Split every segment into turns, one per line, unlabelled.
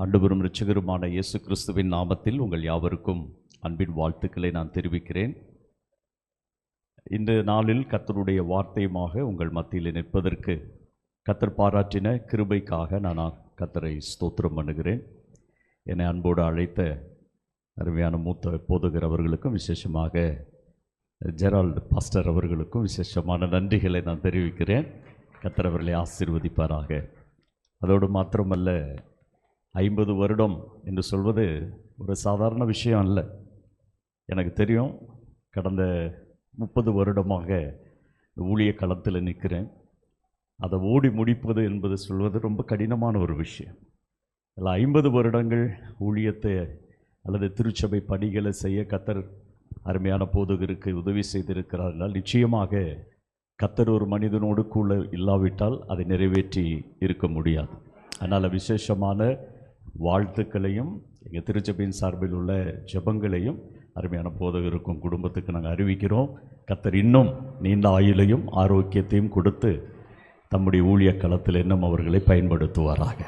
ஆண்டவரும் இரட்சகருமான இயேசு கிறிஸ்துவின் நாமத்தில் உங்கள் யாவருக்கும் அன்பின் வாழ்த்துக்களை நான் தெரிவிக்கிறேன். இந்த நாளில் கர்த்தருடைய வார்த்தையுமாக உங்கள் மத்தியில் நிற்பதற்கு கர்த்தர் பாராட்டின கிருபைக்காக நான் கர்த்தரை ஸ்தோத்திரம் பண்ணுகிறேன். என்னை அன்போடு அழைத்த அருமையான மூத்த போதகர் அவர்களுக்கும், விசேஷமாக ஜெரால்டு பாஸ்டர் அவர்களுக்கும் விசேஷமான நன்றிகளை நான் தெரிவிக்கிறேன். கர்த்தர் அவர்களை ஆசீர்வதிப்பாராக. அதோடு மாத்திரமல்ல, 50 வருடம் என்று சொல்வது ஒரு சாதாரண விஷயம் அல்ல. எனக்கு தெரியும், கடந்த 30 வருடமாக ஊழிய களத்தில் நிற்கிறேன். அதை ஓடி முடிப்பது என்பது சொல்வது ரொம்ப கடினமான ஒரு விஷயம். அதில் 50 வருடங்கள் ஊழியத்தை அல்லது திருச்சபை பணிகளை செய்ய கர்த்தர் அருமையான போதகருக்கு உதவி செய்திருக்கிறார்கள். நிச்சயமாக கர்த்தர் ஒரு மனிதனோடு கூட இல்லாவிட்டால் அதை நிறைவேற்றி இருக்க முடியாது. அதனால் விசேஷமான வாழ்த்துக்களையும் எங்கள் திருச்சபையின் சார்பில் உள்ள ஜெபங்களையும் அருமையான போதகருக்கும் குடும்பத்துக்கு நாங்கள் அறிவிக்கிறோம். கர்த்தர் இன்னும் நீண்ட ஆயுளையும் ஆரோக்கியத்தையும் கொடுத்து தம்முடைய ஊழிய களத்தில் இன்னும் அவர்களை பயன்படுத்துவாராக.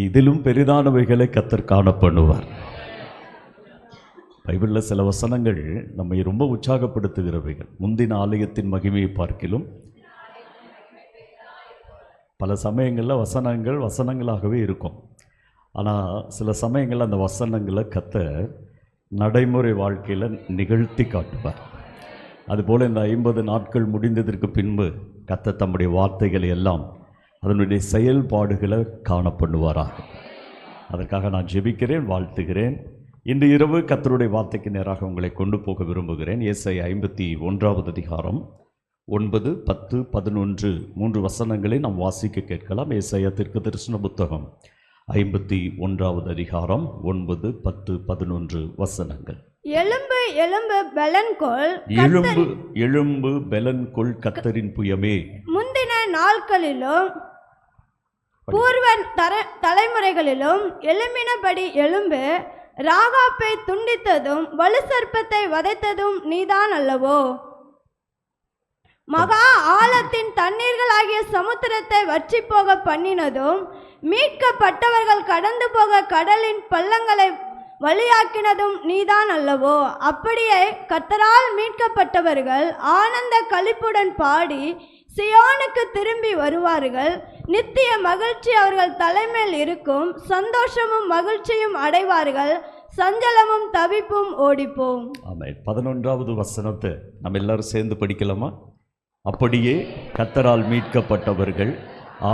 இதிலும் பெரிதானவைகளை கர்த்தர் காண பண்ணுவார். பைபிளில் சில வசனங்கள் நம்மை ரொம்ப உற்சாகப்படுத்துகிறவைகள். முந்தின ஆலயத்தின் மகிமையை பார்க்கிலும் பல சமயங்களில் வசனங்களாகவே இருக்கும். ஆனால் சில சமயங்களில் அந்த வசனங்களை கர்த்தர் நடைமுறை வாழ்க்கையில் நிகழ்த்தி காட்டுவார். அதுபோல் இந்த 50 நாட்கள் முடிந்ததற்கு பின்பு கர்த்தர் தம்முடைய வார்த்தைகளை எல்லாம் அதனுடைய செயல்பாடுகளை காண பண்ணுவாராக. அதற்காக நான் ஜெபிக்கிறேன், வாழ்த்துகிறேன். இன்று இரவு கர்த்தருடைய வார்த்தைக்கு நேராக உங்களை கொண்டு போக விரும்புகிறேன். ஏசாயா 51 அதிகாரம் 9, 10, 11 3 வசனங்களை நாம் வாசிக்க கேட்கலாம். ஏசாயா தீர்க்கதரிசன புத்தகம் 51 அதிகாரம் 9, 10, 11 வசனங்கள்.
எழும்பு எழும்பு பெலன்கொள்,
எழும்பு எழும்பு பெலன்கொள் கர்த்தரின் புயமே. முந்தின
நாட்களிலும் பூர்வ தலைமுறைகளிலும் எழும்பினபடி எழும்பு. ராகாப்பை துண்டித்ததும் வலு சர்ப்பத்தை வதைத்ததும் நீதான் அல்லவோ? மகா ஆழத்தின் தண்ணீர்களாகிய சமுத்திரத்தை வற்றி போக பண்ணினதும் மீட்கப்பட்டவர்கள் கடந்து போக கடலின் பள்ளங்களை வழியாக்கினதும் நீதான் அல்லவோ? அப்படியே கர்த்தரால் மீட்கப்பட்டவர்கள் ஆனந்த களிப்புடன் பாடி சியோனுக்கு திரும்பி வருவார்கள். நித்திய மகிழ்ச்சி அவர்கள் தலைமையில் இருக்கும். சந்தோஷமும் மகிழ்ச்சியும் அடைவார்கள். சஞ்சலமும் தவிப்பும் ஓடிப்போம்.
ஆமென். 11வது வசனத்தை நம்ம எல்லாரும் சேர்ந்து படிக்கலாமா? அப்படியே கர்த்தரால் மீட்கப்பட்டவர்கள்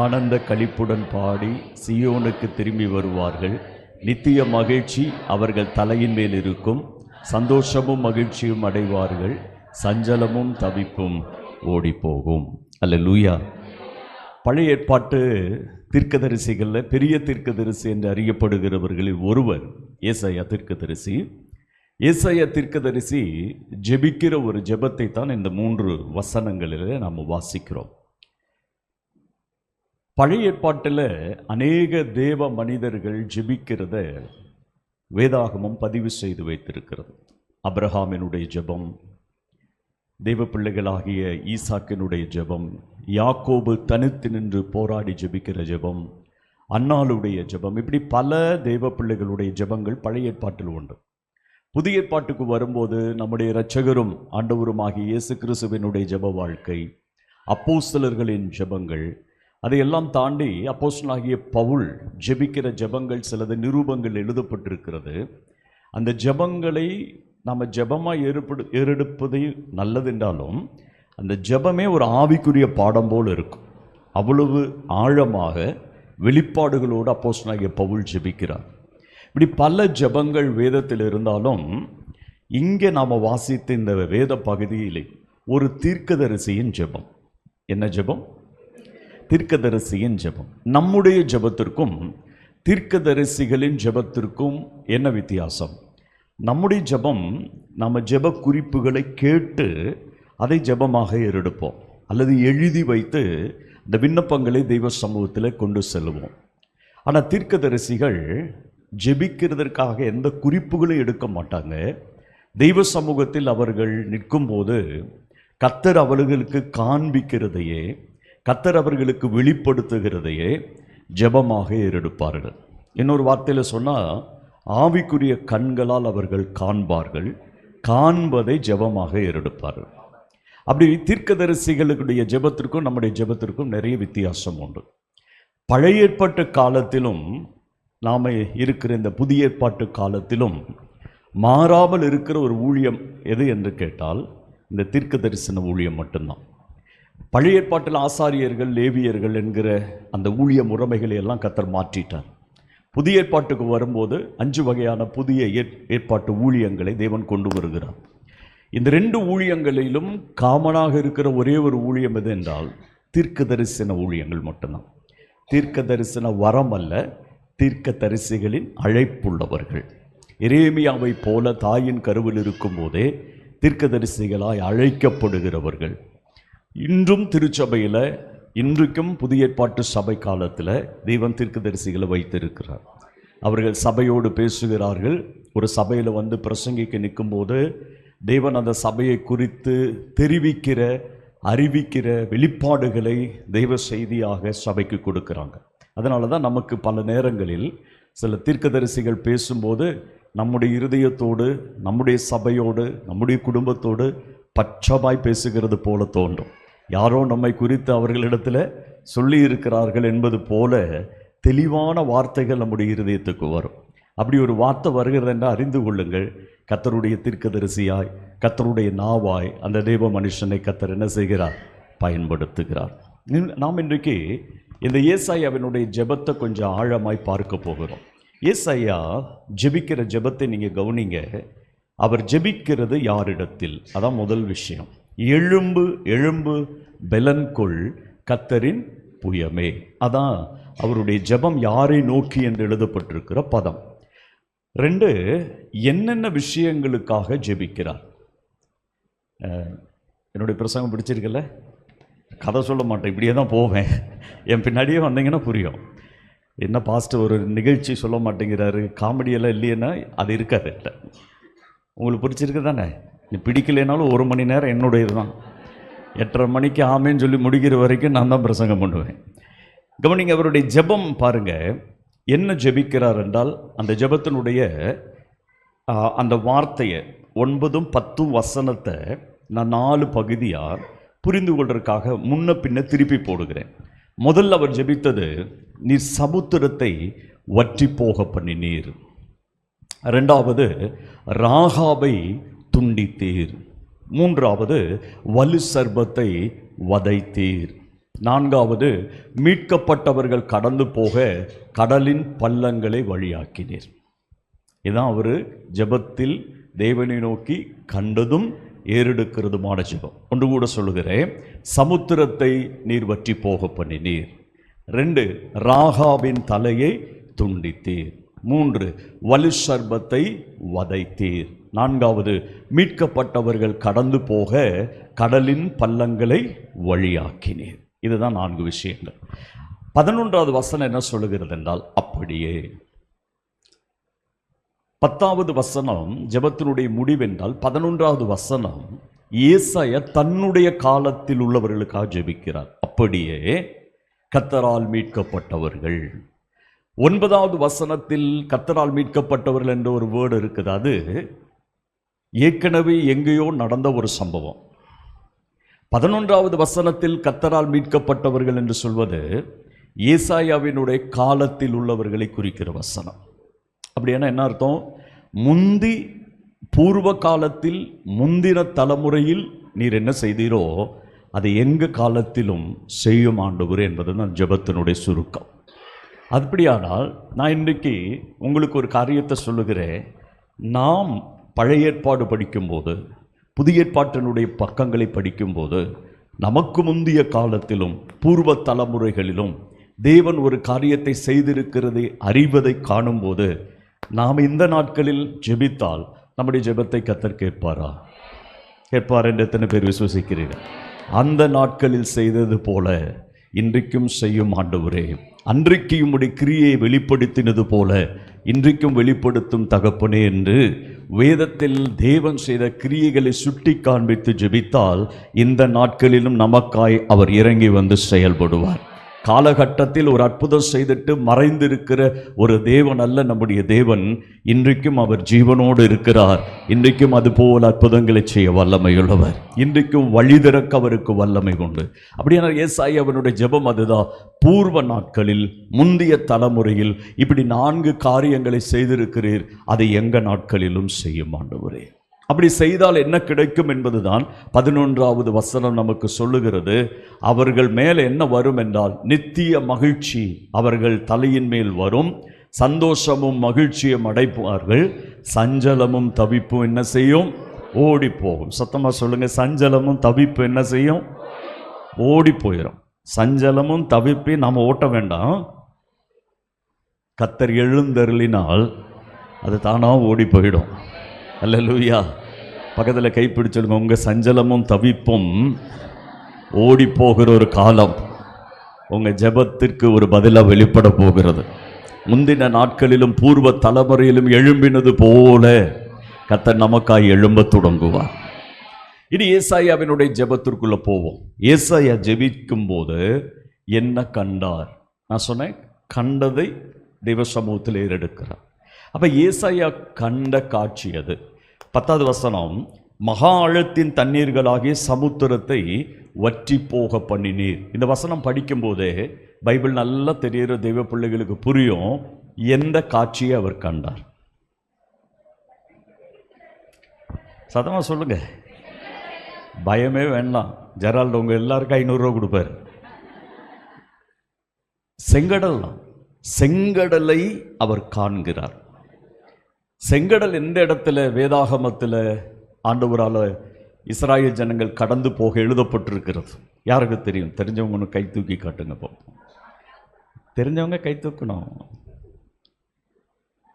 ஆனந்த களிப்புடன் பாடி சியோனுக்கு திரும்பி வருவார்கள். நித்திய மகிழ்ச்சி அவர்கள் தலையின் மேல் இருக்கும். சந்தோஷமும் மகிழ்ச்சியும் அடைவார்கள். சஞ்சலமும் தவிப்பும் ஓடிப்போகும். அல்லேலூயா. பழைய ஏற்பாட்டு தீர்க்கதரிசிகளில் பெரிய தீர்க்கதரிசி என்று அறியப்படுகிறவர்களில் ஒருவர் ஏசாயா தீர்க்கதரிசி. ஏசாயா தீர்க்கதரிசி ஜெபிக்கிற ஒரு ஜெபத்தை தான் இந்த 3 வசனங்களில் நாம் வாசிக்கிறோம். பழைய ஏற்பாட்டில் அநேக தேவ மனிதர்கள் ஜெபிக்கிறத வேதாகமம் பதிவு செய்து வைத்திருக்கிறது. அபிரகாமினுடைய ஜெபம், தேவ பிள்ளைகளாகிய ஈசாக்கினுடைய ஜெபம், யாக்கோபு தனித்து நின்று போராடி ஜெபிக்கிற ஜெபம், அன்னாளுடைய ஜெபம், இப்படி பல தேவ பிள்ளைகளுடைய ஜெபங்கள் பழைய ஏற்பாட்டில் உண்டு. புதிய ஏற்பாட்டுக்கு வரும்போது நம்முடைய இரட்சகரும் ஆண்டவருமாகிய இயேசு கிறிஸ்துவினுடைய ஜெப வாழ்க்கை, அப்போஸ்தலர்களின் ஜெபங்கள், அதையெல்லாம் தாண்டி அப்போஸ்தலனாகிய பவுல் ஜெபிக்கிற ஜெபங்கள் சிலது நிரூபங்கள் எழுதப்பட்டிருக்கிறது. அந்த ஜெபங்களை நாம் ஜெபமாக ஏறெடுப்பது நல்லது என்றாலும் அந்த ஜெபமே ஒரு ஆவிக்குரிய பாடம் போல் இருக்கும். அவ்வளவு ஆழமாக வெளிப்பாடுகளோடு அப்போஸ்தலனாகிய பவுல் ஜெபிக்கிறார். இப்படி பல ஜெபங்கள் வேதத்தில் இருந்தாலும் இங்கே நாம் வாசித்த இந்த வேத பகுதியிலே ஒரு தீர்க்கதரிசியின் ஜெபம். என்ன ஜெபம்? தீர்க்கதரிசியின் ஜெபம். நம்முடைய ஜெபத்திற்கும் தீர்க்கதரிசிகளின் ஜெபத்திற்கும் என்ன வித்தியாசம்? நம்முடைய ஜெபம், நம்ம ஜெப குறிப்புகளை கேட்டு அதை ஜெபமாக ஏறெடுப்போம் அல்லது எழுதி வைத்து இந்த விண்ணப்பங்களை தெய்வ சமூகத்தில் கொண்டு செல்லுவோம். ஆனால் தீர்க்கதரிசிகள் ஜெபிக்கிறதற்காக எந்த குறிப்புகளும் எடுக்க மாட்டாங்க. தெய்வ சமூகத்தில் அவர்கள் நிற்கும்போது கர்த்தர் அவர்களுக்கு காண்பிக்கிறதையே, கர்த்தர் அவர்களுக்கு வெளிப்படுத்துகிறதையே ஜெபமாக ஏறெடுப்பார்கள். இன்னொரு வார்த்தையில் சொன்னால், ஆவிக்குரிய கண்களால் அவர்கள் காண்பார்கள், காண்பதை ஜெபமாக ஏறெடுப்பார்கள். அப்படி தீர்க்கதரிசிகளுடைய ஜெபத்திற்கும் நம்முடைய ஜெபத்திற்கும் நிறைய வித்தியாசம் உண்டு. பழைய ஏற்பாட்டு காலத்திலும் நாம் இருக்கிற இந்த புதிய ஏற்பாட்டு காலத்திலும் மாறாமல் இருக்கிற ஒரு ஊழியம் எது என்று கேட்டால் இந்த தீர்க்க தரிசன ஊழியம் மட்டும்தான். பழைய ஏற்பாட்டில் ஆசாரியர்கள், லேவியர்கள் என்கிற அந்த ஊழிய முறைமைகளை எல்லாம் கர்த்தர் மாற்றிட்டார். புதிய ஏற்பாட்டுக்கு வரும்போது 5 வகையான புதிய ஏற்பாட்டு ஊழியங்களை தேவன் கொண்டு வருகிறார். இந்த 2 ஊழியங்களிலும் காமனாக இருக்கிற ஒரே ஒரு ஊழியம் எது என்றால் தீர்க்க தரிசன ஊழியங்கள் மட்டும்தான். தீர்க்க தரிசன வரம் அல்ல, தீர்க்க தரிசிகளின் அழைப்புள்ளவர்கள். எரேமியாவை போல தாயின் கருவில் இருக்கும் போதே தீர்க்கதரிசிகளாய் அழைக்கப்படுகிறவர்கள். இன்றும் திருச்சபையில், இன்றைக்கும் புதிய ஏற்பாட்டு சபை காலத்தில் தேவன் தீர்க்கதரிசிகளை வைத்திருக்கிறார். அவர்கள் சபையோடு பேசுகிறார்கள். ஒரு சபையில் வந்து பிரசங்கிக்க நிற்கும்போது தேவன் அந்த சபையை குறித்து தெரிவிக்கிற, அறிவிக்கிற வெளிப்பாடுகளை தெய்வ செய்தியாக சபைக்கு கொடுக்குறாங்க. அதனால தான் நமக்கு பல நேரங்களில் சில தீர்க்கதரிசிகள் பேசும்போது நம்முடைய இருதயத்தோடு, நம்முடைய சபையோடு, நம்முடைய குடும்பத்தோடு பட்சமாய் பேசுகிறது போல தோன்றும். யாரோ நம்மை குறித்து அவர்களிடத்தில் சொல்லி இருக்கிறார்கள் என்பது போல தெளிவான வார்த்தைகள் நம்முடைய இருதயத்துக்கு வரும். அப்படி ஒரு வார்த்தை வருகிறது என்று அறிந்து கொள்ளுங்கள். கர்த்தருடைய தீர்க்கதரிசியாய், கர்த்தருடைய நாவாய் அந்த தேவ மனுஷனை கர்த்தர் என்ன செய்கிறார்? பயன்படுத்துகிறார். நாம் இன்றைக்கு இந்த ஏசாயாவினுடைய ஜெபத்தை கொஞ்சம் ஆழமாய் பார்க்க போகிறோம். ஏசாயா ஜெபிக்கிற ஜெபத்தை நீங்கள் கவனிங்க. அவர் ஜெபிக்கிறது யாரிடத்தில்? அதான் முதல் விஷயம். எழும்பு எழும்பு பெலன்கொள் கர்த்தரின் புயமே. அதான் அவருடைய ஜெபம் யாரை நோக்கி என்று எழுதப்பட்டிருக்கிற பதம். 2, என்னென்ன விஷயங்களுக்காக ஜெபிக்கிறார்? என்னுடைய பிரசங்கம் பிடிச்சிருக்கல? கதை சொல்ல மாட்டேன், இப்படியே தான் போவேன். என் பின்னாடியே வந்தீங்கன்னா புரியும். என்ன பாஸ்டர் ஒரு நிகழ்ச்சி சொல்ல மாட்டேங்கிறாரு, காமெடியெல்லாம் இல்லைன்னா அது இருக்காது. உங்களுக்கு பிடிச்சிருக்கு தானே? நீ பிடிக்கலைனாலும் 1 மணி நேரம் என்னுடையது தான். 8:30 மணிக்கு ஆமேன்னு சொல்லி முடிக்கிற வரைக்கும் நான் தான் பிரசங்கம் பண்ணுவேன். கவனிங்க, அவருடைய ஜெபம் பாருங்க. என்ன ஜெபிக்கிறார் என்றால், அந்த ஜெபத்தினுடைய அந்த வார்த்தையை 9, 10 வசனத்தை நான் 4 பகுதியாக புரிந்து கொள்வதற்காக முன்ன பின்ன திருப்பி போடுகிறேன். முதல்ல அவர் ஜெபித்தது, நீர் சமுத்திரத்தை வற்றி போக பண்ணினீர். 2வது, ராகாபை துண்டித்தீர். 3வது, வலு சர்பத்தை வதைத்தீர். 4வது, மீட்கப்பட்டவர்கள் கடந்து போக கடலின் பள்ளங்களை வழியாக்கினீர். இதுதான் அவர் ஜெபத்தில் தேவனை நோக்கி கண்டதும் ஏறெடுக்கிறதுமான ஜெபம். ஒன்று கூட சொல்லுகிறேன், சமுத்திரத்தை நீர் வற்றி போக பண்ணினீர். 2, ராகாபின் தலையை துண்டித்தீர். 3, வலு சர்பத்தை வதைத்தீர். 4வது, மீட்கப்பட்டவர்கள் கடந்து போக கடலின் பள்ளங்களை வழியாக்கினீர். இதுதான் 4 விஷயங்கள். 11வது வசனம் என்ன சொல்லுகிறது என்றால், அப்படியே. 10வது வசனம் ஜெபத்தினுடைய முடிவென்றால் 11வது வசனம் ஏசாயா தன்னுடைய காலத்தில் உள்ளவர்களுக்காக ஜெபிக்கிறார். அப்படியே கர்த்தரால் மீட்கப்பட்டவர்கள். 9வது வசனத்தில் கர்த்தரால் மீட்கப்பட்டவர்கள் என்ற ஒரு வேர்டு இருக்குது. அது ஏற்கனவே எங்கேயோ நடந்த ஒரு சம்பவம். 11வது வசனத்தில் கர்த்தரால் மீட்கப்பட்டவர்கள் என்று சொல்வது ஏசாயாவினுடைய காலத்தில் உள்ளவர்களை குறிக்கிற வசனம். அப்படின்னா என்ன அர்த்தம்? முந்தி பூர்வ காலத்தில் முந்தின தலைமுறையில் நீர் என்ன செய்தீரோ அதை எங்கள் காலத்திலும் செய்யும் ஆண்டவரே என்பது தான் ஜெபத்தினுடைய சுருக்கம். அப்படியானால் நான் இன்றைக்கு உங்களுக்கு ஒரு காரியத்தை சொல்லுகிறேன். நாம் பழைய ஏற்பாடு படிக்கும்போது, புதிய ஏற்பாட்டினுடைய பக்கங்களை படிக்கும்போது, நமக்கு முந்தைய காலத்திலும் பூர்வ தலைமுறைகளிலும் தேவன் ஒரு காரியத்தை செய்திருக்கிறதை அறிவதை காணும்போது, நாம் இந்த நாட்களில் ஜெபித்தால் நம்முடைய ஜெபத்தை கர்த்தர் கேட்பாரா? கேட்பார் என்று எத்தனை பேர் விசுவசிக்கிறீர்கள்? அந்த நாட்களில் செய்தது போல இன்றைக்கும் செய்யும் ஆண்டவரே, அன்றைக்கு உம்முடைய கிரியை வெளிப்படுத்தினது போல இன்றைக்கும் வெளிப்படுத்தும் தகப்பனே என்று வேதத்தில் தேவன் செய்த கிரியைகளை சுட்டி காண்பித்து ஜெபித்தால் இந்த நாட்களிலும் நமக்காய் அவர் இறங்கி வந்து செயல்படுவார். காலகட்டத்தில் ஒரு அற்புதம் செய்துட்டு மறைந்திருக்கிற ஒரு தேவன் அல்ல நம்முடைய தேவன். இன்றைக்கும் அவர் ஜீவனோடு இருக்கிறார். இன்றைக்கும் அதுபோல் அற்புதங்களை செய்ய வல்லமையுள்ளவர். இன்றைக்கும் வழி திறக்க அவருக்கு வல்லமை உண்டு. அப்படியான ஏசாயா அவனுடைய ஜெபம் அதுதான். பூர்வ நாட்களில், முந்தைய தலைமுறையில் இப்படி 4 காரியங்களை செய்திருக்கிறீர், அதை எங்க நாட்களிலும் செய்யும் ஆண்டவரே. அப்படி செய்தால் என்ன கிடைக்கும் என்பதுதான் 11வது வசனம் நமக்கு சொல்லுகிறது. அவர்கள் மேல் என்ன வரும் என்றால் நித்திய மகிழ்ச்சி அவர்கள் தலையின் மேல் வரும், சந்தோஷமும் மகிழ்ச்சியும் அடைப்பார்கள், சஞ்சலமும் தவிப்பும் என்ன செய்யும்? ஓடி போகும். சத்தமா சொல்லுங்க, சஞ்சலமும் தவிப்பு என்ன செய்யும்? ஓடி போயிடும். சஞ்சலமும் தவிப்பையும் நாம் ஓட்ட வேண்டாம். கர்த்தர் எழுந்தருளினால் அது தானாக ஓடி போயிடும். அல்லேலூயா. பக்கத்தில் கைப்பிடிச்சொல்லுங்க, உங்கள் சஞ்சலமும் தவிப்பும் ஓடி போகிற ஒரு காலம் உங்கள் ஜெபத்திற்கு ஒரு பதிலாக வெளிப்பட போகிறது. முந்தின நாட்களிலும் பூர்வ தலைமுறையிலும் எழும்பினது போல கர்த்தர் நமக்காய் எழும்ப தொடங்குவார். இனி ஏசாயாவினுடைய ஜெபத்திற்குள்ள போவோம். ஏசாயா ஜெபிக்கும் போது என்ன கண்டார்? நான் சொன்னேன், கண்டதை தெய்வ சமூகத்தில் ஏறெடுக்கிறார். அப்ப ஏசாயா கண்ட காட்சி அது. 10வது வசனம், மகா ஆழத்தின் தண்ணீர்களாகிய சமுத்திரத்தை வற்றி போக பண்ணினீர். இந்த வசனம் படிக்கும்போதே பைபிள் நல்லா தெரிகிற தெய்வ பிள்ளைகளுக்கு புரியும் எந்த காட்சியை அவர் கண்டார். சத்தமா சொல்லுங்க, பயமே வேண்டாம். ஜெரால்டு உங்க எல்லாருக்கும் 500 ரூபா கொடுப்பார். செங்கடலை அவர் காண்கிறார். செங்கடல் எந்த இடத்துல வேதாகமத்தில் ஆண்டவரால் இஸ்ராயேல் ஜனங்கள் கடந்து போக எழுதப்பட்டிருக்கிறது? யாருக்கு தெரியும்? தெரிஞ்சவங்க ஒன்று கை தூக்கி காட்டுங்க. தெரிஞ்சவங்க கை தூக்கணும்.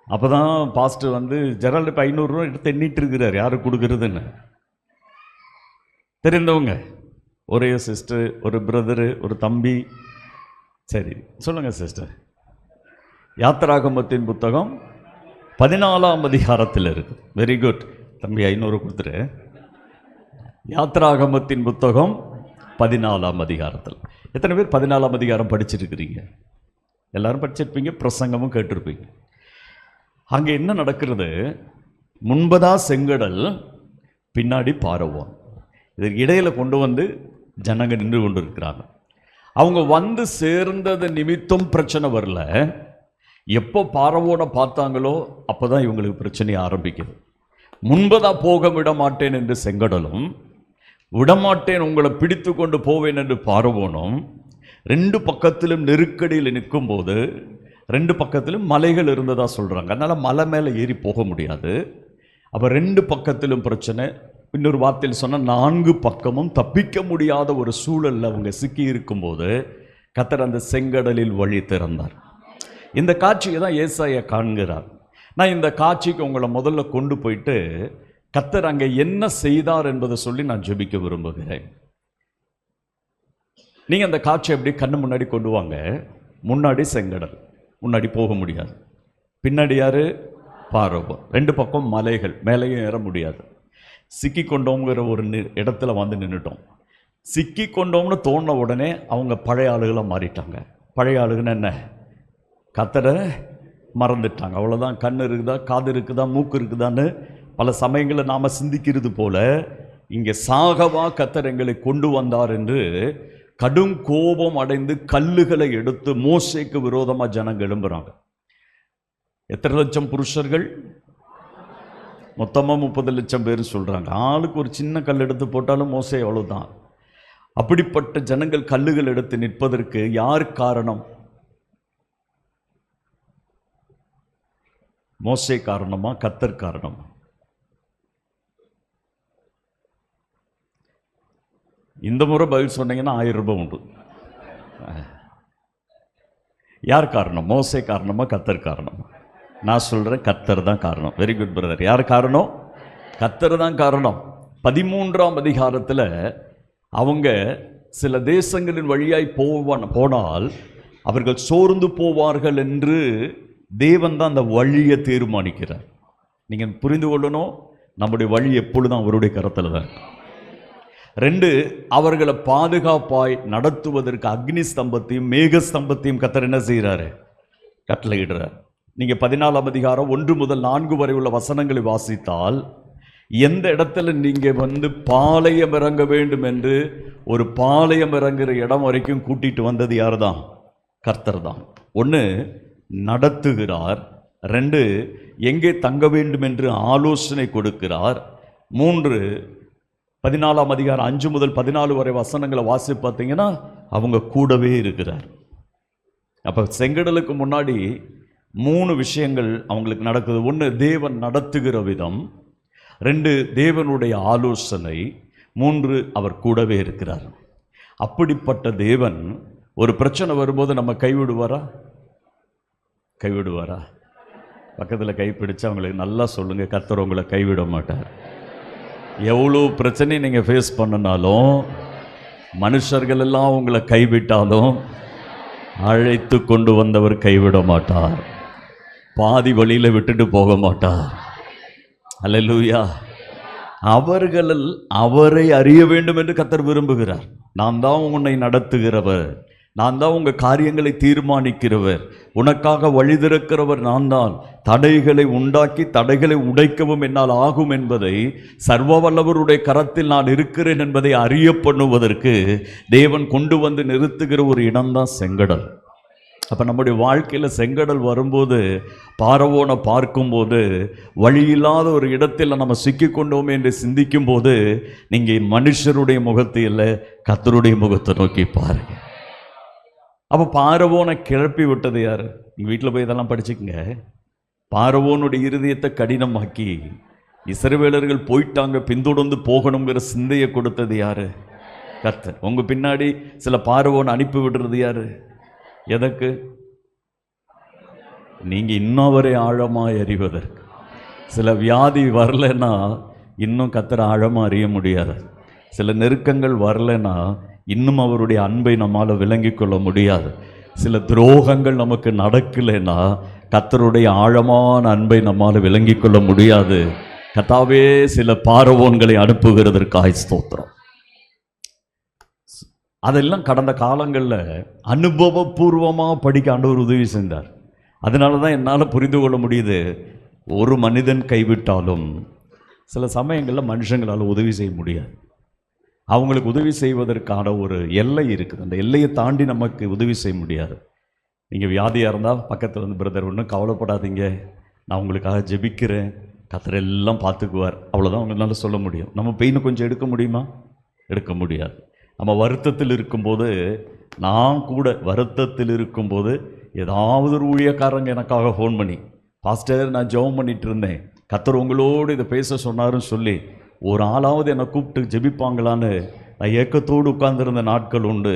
அப்போ தான் பாஸ்டர் ஜெரால்டு இப்போ 500 ரூபா எடுத்து எண்ணிட்டு இருக்கிறார் யாருக்கு கொடுக்குறதுன்னு. தெரிந்தவங்க, ஒரே சிஸ்டர், ஒரு பிரதரு, ஒரு தம்பி. சரி சொல்லுங்க சிஸ்டர். யாத்திராகமத்தின் புத்தகம் 14ஆம் அதிகாரத்தில் இருக்கு. வெரி குட் தம்பி, 500 கொடுத்துரு. யாத்திராகமத்தின் புத்தகம் 14ஆம் அதிகாரத்தில். எத்தனை பேர் 14ஆம் அதிகாரம் படிச்சிருக்கிறீங்க? எல்லாரும் படிச்சிருப்பீங்க, பிரசங்கமும் கேட்டிருப்பீங்க. அங்கே என்ன நடக்கிறது? முன்பதா செங்கடல், பின்னாடி பார்வோன். இதற்கு இடையில கொண்டு ஜனங்க நின்று கொண்டு இருக்கிறாங்க. அவங்க சேர்ந்தது நிமித்தம் பிரச்சனை வரல. எப்போ பார்வோனை பார்த்தாங்களோ அப்போதான் இவங்களுக்கு பிரச்சனை ஆரம்பிக்குது. முன்பதா போக விட மாட்டேன் என்று செங்கடலும், விடமாட்டேன் உங்களை பிடித்து கொண்டு போவேன் என்று பார்வோனும், 2 பக்கத்திலும் நெருக்கடியில் நிற்கும் போது 2 பக்கத்திலும் மலைகள் இருந்ததா சொல்றாங்க. அதனால மலை மேலே ஏறி போக முடியாது. அப்ப 2 பக்கத்திலும் பிரச்சனை. இன்னொரு வார்த்தையில் சொன்ன 4 பக்கமும் தப்பிக்க முடியாத ஒரு சூழல்ல அவங்க சிக்கி இருக்கும்போது கர்த்தர் அந்த செங்கடலில் வழி திறந்தார். இந்த காட்சியை தான் ஏசாயா காண்கிறார். நான் இந்த காட்சிக்கு உங்களை முதல்ல கொண்டு போயிட்டு கர்த்தர் அங்கே என்ன செய்தார் என்பதை சொல்லி நான் ஜெபிக்க விரும்புகிறேன். நீங்க அந்த காட்சி எப்படி கண்ணு முன்னாடி கொண்டு வாங்க. முன்னாடி செங்கடல், முன்னாடி போக முடியாது. பின்னாடி யாரு? பார்வோன். 2 பக்கம் மலைகள், மேலேயும் ஏற முடியாது. சிக்கி கொண்டோங்கிற ஒரு இடத்துல நின்றுட்டோம். சிக்கி கொண்டோம்னு தோணுன உடனே அவங்க பழைய ஆளுகளாக மாறிட்டாங்க. பழைய ஆளுகன்னு என்ன? கர்த்தரை மறந்துட்டாங்க. அவ்வளோதான். கண் இருக்குதா, காது இருக்குதா, மூக்கு இருக்குதான்னு பல சமயங்களில் நாம் சிந்திக்கிறது போல இங்கே சாகவா கர்த்தர் எங்களை கொண்டு வந்தார் என்று கடும் கோபம் அடைந்து கல்லுகளை எடுத்து மோசேக்கு விரோதமாக ஜனங்க எழும்புறாங்க. எத்தனை லட்சம் புருஷர்கள்? மொத்தமாக 30 லட்சம் பேர் சொல்கிறாங்க. ஆளுக்கு ஒரு சின்ன கல் எடுத்து போட்டாலும் மோசே அவ்வளோதான். அப்படிப்பட்ட ஜனங்கள் கல்லுகள் எடுத்து நிற்பதற்கு யார் காரணம்? மோசே காரணமா, கர்த்தர் காரணமா? இந்த முறை பதில் சொன்னீங்கன்னா 1000 ரூபாய் உண்டு. யார் காரணம்? மோசே காரணமா, கர்த்தர் காரணமா? நான் சொல்கிறேன், கர்த்தர் தான் காரணம். Very good brother. யார் காரணம்? கர்த்தர் தான் காரணம். 13ஆம் அதிகாரத்தில் அவங்க சில தேசங்களின் வழியாய் போனால் அவர்கள் சோர்ந்து போவார்கள் என்று தேவன் தான் அந்த வழியை தீர்மானிக்கிறார். நீங்கள் புரிந்து கொள்ளணும், நம்முடைய வழி எப்பொழுதும் அவருடைய கரத்தில் தான். 2, அவர்களை பாதுகாப்பாய் நடத்துவதற்கு அக்னி ஸ்தம்பத்தையும் மேக ஸ்தம்பத்தையும் கர்த்தர் என்ன செய்கிறாரு? கட்டளையிடுறார். நீங்க 14ஆம் அதிகாரம் 1 முதல் 4 வரை உள்ள வசனங்களை வாசித்தால், எந்த இடத்துல நீங்க பாளையம் இறங்க வேண்டும் என்று ஒரு பாளையம் இறங்குற இடம் வரைக்கும் கூட்டிட்டு வந்தது யார் தான்? கர்த்தர் தான். 1, நடத்துகிறார். 2, எங்கே தங்க வேண்டும் என்று ஆலோசனை கொடுக்கிறார். 3, 14ஆம் அதிகாரம் 5 முதல் 14 வரை வசனங்களை வாசி பார்த்தீங்கன்னா அவங்க கூடவே இருக்கிறார். அப்ப செங்கடலுக்கு முன்னாடி 3 விஷயங்கள் அவங்களுக்கு நடக்குது. 1, தேவன் நடத்துகிற விதம். 2, தேவனுடைய ஆலோசனை. 3, அவர் கூடவே இருக்கிறார். அப்படிப்பட்ட தேவன் ஒரு பிரச்சனை வரும்போது நம்ம கைவிடுவாரா? கைவிடுவாரா? பக்கத்தில் கைப்பிடிச்சு அவங்களுக்கு நல்லா சொல்லுங்க, கர்த்தர் உங்களை கைவிட மாட்டார். எவ்வளோ பிரச்சனை நீங்கள் ஃபேஸ் பண்ணினாலும், மனுஷர்கள் எல்லாம் உங்களை கைவிட்டாலும், அழைத்து கொண்டு வந்தவர் கைவிட மாட்டார். பாதி வழியில் விட்டுட்டு போக மாட்டார். அல்லேலூயா. அவர்களில் அவரை அறிய வேண்டும் என்று கர்த்தர் விரும்புகிறார். நான் தான் உன்னை நடத்துகிறவர், நான் தான் உங்கள் காரியங்களை தீர்மானிக்கிறவர், உனக்காக வழி திறக்கிறவர் நான் தான். தடைகளை உண்டாக்கி தடைகளை உடைக்கவும் என்னால் ஆகும் என்பதை, சர்வ வல்லவருடைய கரத்தில் நான் இருக்கிறேன் என்பதை அறிய பண்ணுவதற்கு தேவன் கொண்டு வந்து நிறுத்துகிற ஒரு இடம்தான் செங்கடல். அப்போ நம்முடைய வாழ்க்கையில் செங்கடல் வரும்போது, பார்வோனை பார்க்கும்போது, வழியில்லாத ஒரு இடத்தில் நம்ம சிக்கிக்கொண்டோமே என்று சிந்திக்கும் போது, நீங்கள் மனுஷருடைய முகத்தை இல்லை, கர்த்தருடைய முகத்தை நோக்கி பாருங்க. அப்போ பார்வோனை கிளப்பி விட்டது யார்? நீங்கள் வீட்டில் போய் இதெல்லாம் படிச்சுக்கங்க. பார்வோனுடைய இருதயத்தை கடினமாக்கி இஸ்ரவேலர்கள் போயிட்டாங்க, பின்தொடர்ந்து போகணுங்கிற சிந்தையை கொடுத்தது யாரு? கர்த்தர். உங்கள் பின்னாடி சில பார்வோனை அனுப்பி விடுறது யாரு? எதற்கு? நீங்கள் இன்னும் அவரை ஆழமாக அறிவதற்கு. சில வியாதி வரலைன்னா இன்னும் கர்த்தரை ஆழமாக அறிய முடியாது. சில நெருக்கங்கள் வரலைன்னா இன்னும் அவருடைய அன்பை நம்மால் விளங்கி கொள்ள முடியாது. சில துரோகங்கள் நமக்கு நடக்கலைன்னா கர்த்தருடைய ஆழமான அன்பை நம்மால் விளங்கி கொள்ள முடியாது. கர்த்தாவே சில பார்வோன்களை அனுப்புகிறதற்காய் ஸ்தோத்திரம். அதெல்லாம் கடந்த காலங்களில் அனுபவபூர்வமாக படிக்க ஆண்டவர் உதவி செஞ்சார். அதனால தான் என்னால் புரிந்து கொள்ள முடியுது. ஒரு மனிதன் கைவிட்டாலும் சில சமயங்களில் மனுஷங்களால் உதவி செய்ய முடியாது. அவங்களுக்கு உதவி செய்வதற்கான ஒரு எல்லை இருக்குது. அந்த எல்லையை தாண்டி நமக்கு உதவி செய்ய முடியாது. நீங்கள் வியாதியாக இருந்தால் பக்கத்தில் வந்து, பிரதர் ஒன்றும் கவலைப்படாதீங்க, நான் உங்களுக்காக ஜெபிக்கிறேன், கர்த்தர் எல்லாம் பார்த்துக்குவார், அவ்வளோதான் அவங்களால சொல்ல முடியும். நம்ம பெயினை கொஞ்சம் எடுக்க முடியுமா? எடுக்க முடியாது. நம்ம வருத்தத்தில் இருக்கும்போது, நான் கூட வருத்தத்தில் இருக்கும்போது ஏதாவது ஒரு ஊழியக்காரங்க எனக்காக ஃபோன் பண்ணி, பாஸ்டர் நான் ஜெபம் பண்ணிட்டு இருந்தேன், கர்த்தர் உங்களோடு இதை பேச சொன்னாருன்னு சொல்லி ஒரு ஆளாவது என்னை கூப்பிட்டு ஜெபிப்பாங்களான்னு நான் ஏக்கத்தோடு உட்கார்ந்துருந்த நாட்கள் உண்டு.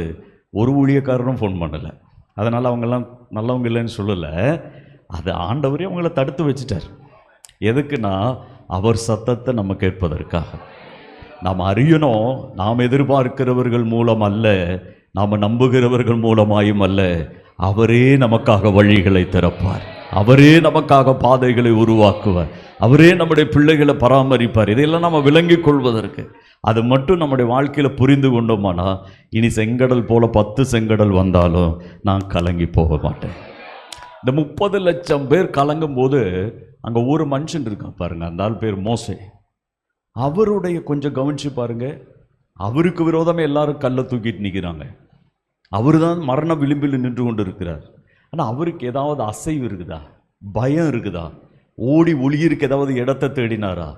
ஒரு ஊழியக்காரரும் ஃபோன் பண்ணலை. அதனால் அவங்கெல்லாம் நல்லவங்க இல்லைன்னு சொல்லலை. அது ஆண்டவரே அவங்கள தடுத்து வச்சுட்டார். எதுக்குன்னா அவர் சத்தத்தை நம்ம கேட்பதற்காக. நாம் அறியணும், நாம் எதிர்பார்க்கிறவர்கள் மூலம் அல்ல, நாம் நம்புகிறவர்கள் மூலமாயும் அல்ல, அவரே நமக்காக வழிகளை திறப்பார், அவரே நமக்காக பாதைகளை உருவாக்குவார், அவரே நம்முடைய பிள்ளைகளை பராமரிப்பார். இதையெல்லாம் நம்ம விளங்கி கொள்வதற்கு அது மட்டும் நம்முடைய வாழ்க்கையில் புரிந்து கொண்டோமானா, இனி செங்கடல் போல 10 செங்கடல் வந்தாலும் நான் கலங்கி போக மாட்டேன். இந்த 30 லட்சம் பேர் கலங்கும் போது அங்கே ஒரு மனுஷன் இருக்கான் பாருங்க, அந்த ஆள் பேர் மோசே. அவருடைய கொஞ்சம் கவனிச்சு பாருங்க, அவருக்கு விரோதமே எல்லாரும் கல்லை தூக்கிட்டு நிற்கிறாங்க. அவர் தான் மரண விளிம்பில் நின்று கொண்டு இருக்கிறார். ஆனால் அவருக்கு ஏதாவது அசைவு இருக்குதா? பயம் இருக்குதா? ஓடி ஒளியிருக்கு ஏதாவது இடத்தை தேடினாரா?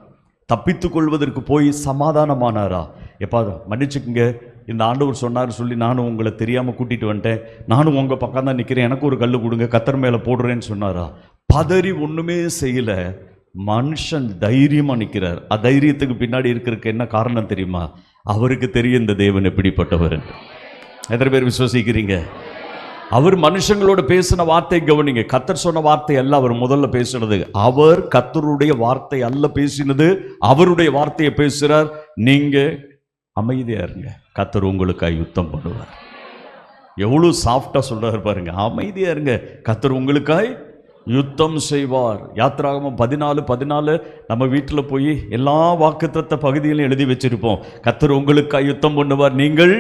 தப்பித்து கொள்வதற்கு போய் சமாதானமானாரா? எப்பா மன்னிச்சுக்குங்க, இந்த ஆண்டவர் சொன்னார் சொல்லி நானும் உங்களை தெரியாமல் கூட்டிகிட்டு வந்துட்டேன், நானும் உங்கள் பக்கம் தான் நிற்கிறேன், எனக்கு ஒரு கல் கொடுங்க, கத்தர் மேலே போடுறேன்னு சொன்னாரா? பதறி ஒன்றுமே செய்யலை. மனுஷன் தைரியமாக நிற்கிறார். அதைரியத்துக்கு பின்னாடி இருக்கிறதுக்கு என்ன காரணம் தெரியுமா? அவருக்கு தெரியும் இந்த தேவன் எப்படிப்பட்டவர். எத்தனை பேர் விசுவசிக்கிறீங்க? அவர் மனுஷங்களோட பேசின வார்த்தை கவனிங்க. கர்த்தர் சொன்ன வார்த்தை அல்ல அவர் முதல்ல பேசினது. அவர் கர்த்தருடைய வார்த்தை அல்ல பேசினது, அவருடைய வார்த்தையை பேசுகிறார். நீங்க அமைதியா இருங்க, கர்த்தர் உங்களுக்காக யுத்தம் பண்ணுவார். எவ்வளவு சாஃப்டா சொல்றாரு பாருங்க. அமைதியா இருங்க, கர்த்தர் உங்களுக்காய் யுத்தம் செய்வார். யாத்திராகமம் 14:14 நம்ம வீட்டில் போய் எல்லா வாக்குத்தத்த பகுதியிலும் எழுதி வச்சிருப்போம். கர்த்தர் உங்களுக்காக யுத்தம் பண்ணுவார், நீங்கள்.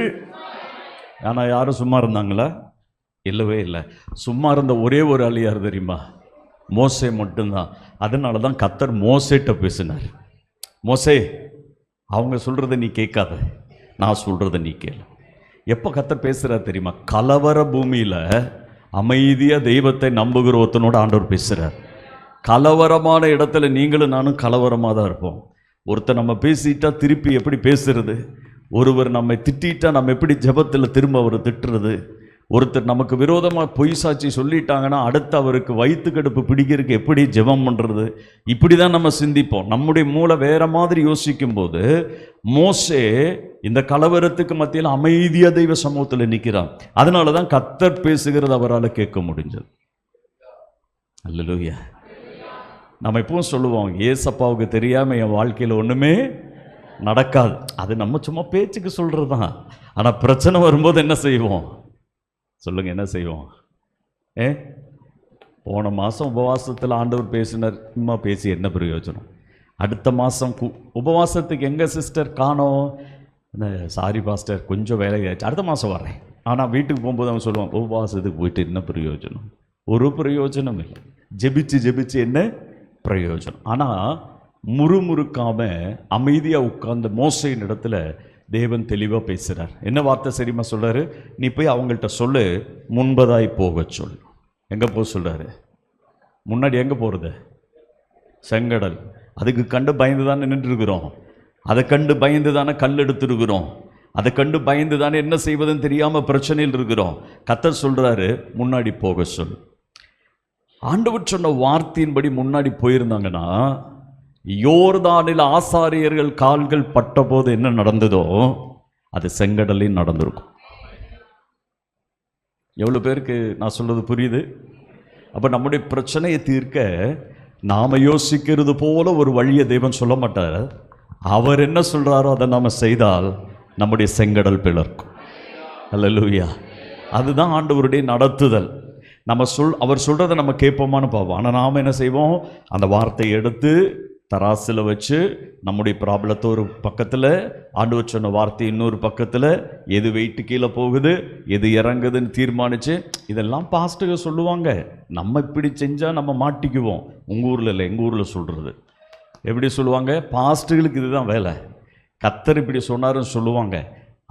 ஆனால் யாரும் சும்மா இருந்தாங்களா? இல்லவே இல்லை. சும்மா இருந்த ஒரே ஒரு ஆள் யார் தெரியுமா? மோசே மட்டும்தான். அதனால தான் கர்த்தர் மோசேட்ட பேசினார். மோசே, அவங்க சொல்கிறத நீ கேட்காத, நான் சொல்கிறத நீ கேளு. எப்போ கர்த்தர் பேசுகிறார் தெரியுமா? கலவர பூமியில் அமைதியாக தெய்வத்தை நம்புகிற ஒருத்தனோட ஆண்டவர் பேசுகிறார். கலவரமான இடத்துல நீங்களும் நானும் கலவரமாக தான் இருப்போம். ஒருத்தர் நம்ம பேசிட்டா திருப்பி எப்படி பேசுறது? ஒருவர் நம்மை திட்டா நம்ம எப்படி ஜெபத்தில் திரும்ப அவரை திட்டுறது? ஒருத்தர் நமக்கு விரோதமாக பொய் சாட்சி சொல்லிட்டாங்கன்னா அடுத்து அவருக்கு வயிற்று கடுப்பு பிடிக்கிறதுக்கு எப்படி ஜெபம் பண்ணுறது? இப்படி தான் நம்ம சிந்திப்போம். நம்முடைய மூளை வேற மாதிரி யோசிக்கும் போது மோசே இந்த கலவரத்துக்கு மத்தியில் அமைதியாக தெய்வ சமூகத்தில் நிற்கிறான். அதனால தான் கர்த்தர் பேசுகிறது அவரால் கேட்க முடிஞ்சது. அல்லேலூயா. நம்ம எப்பவும் சொல்லுவோம், ஏசப்பாவுக்கு தெரியாமல் என் வாழ்க்கையில் ஒன்றுமே நடக்காது. அது நம்ம சும்மா பேச்சுக்கு சொல்கிறது தான். ஆனால் பிரச்சனை வரும்போது என்ன செய்வோம்? சொல்லுங்க, என்ன செய்வோம்? போன மாதம் உபவாசத்தில் ஆண்டவர் பேசினார். சும்மா பேசி என்ன பிரயோஜனம்? அடுத்த மாதம் உபவாசத்துக்கு எங்கே சிஸ்டர் காணோம்? சாரி பாஸ்டர், கொஞ்சம் வேலையாச்சு, அடுத்த மாதம் வரேன். ஆனால் வீட்டுக்கு போகும்போது அவன் சொல்லுவான், உபவாசத்துக்கு போயிட்டு என்ன பிரயோஜனம்? ஒரு பிரயோஜனம் இல்லை. ஜெபிச்சு என்ன பிரயோஜனம்? ஆனால் முறுமுறுக்காமல் அமைதியாக உட்கார்ந்த மோசையின் இடத்துல தேவன் தெளிவாக பேசுகிறார். என்ன வார்த்தை சரிமா சொல்கிறாரு? நீ போய் அவங்கள்ட்ட சொல்லு, முன்பதாய் போக சொல். எங்கே போக சொல்கிறாரு? முன்னாடி எங்கே போகிறது? செங்கடல். அதுக்கு கண்டு பயந்து தானே நின்றுருக்கிறோம். அதை கண்டு பயந்து தானே கல் எடுத்துருக்கிறோம். அதை கண்டு பயந்து தானே என்ன செய்வதுன்னு தெரியாமல் பிரச்சனையில் இருக்கிறோம். கர்த்தர் சொல்கிறாரு, முன்னாடி போக சொல். ஆண்டவர் சொன்ன வார்த்தையின்படி முன்னாடி போயிருந்தாங்கன்னா யோர்தானில் ஆசாரியர்கள் கால்கள் பட்டபோது என்ன நடந்ததோ அது செங்கடலில் நடந்திருக்கும். எவ்வளோ பேருக்கு நான் சொல்றது புரியுது? அப்போ நம்முடைய பிரச்சனையை தீர்க்க நாம் யோசிக்கிறது போல ஒரு வழியை தேவன் சொல்ல மாட்டார். அவர் என்ன சொல்கிறாரோ அதை நாம் செய்தால் நம்முடைய செங்கடல் பிளர்க்கும். அல்லேலூயா. அதுதான் ஆண்டவருடைய நடத்துதல். நம்ம அவர் சொல்கிறத நம்ம கேட்போமான்னு பார்ப்போம். ஆனால் நாம் என்ன செய்வோம்? அந்த வார்த்தையை எடுத்து தராசில் வச்சு நம்முடைய ப்ராப்ளத்தை ஒரு பக்கத்தில், ஆண்டவர் சொன்ன வார்த்தை இன்னொரு பக்கத்தில், எது வெயிட்டு கீழே போகுது எது இறங்குதுன்னு தீர்மானித்து, இதெல்லாம் பாஸ்ட்டுக சொல்லுவாங்க. நம்ம இப்படி செஞ்சால் நம்ம மாட்டிக்குவோம். உங்கள் ஊரில் இல்லை, எங்கள் ஊரில் சொல்கிறது எப்படி சொல்லுவாங்க? பாஸ்ட்டுகளுக்கு இதுதான் வேலை. கர்த்தர் இப்படி சொன்னாருன்னு சொல்லுவாங்க.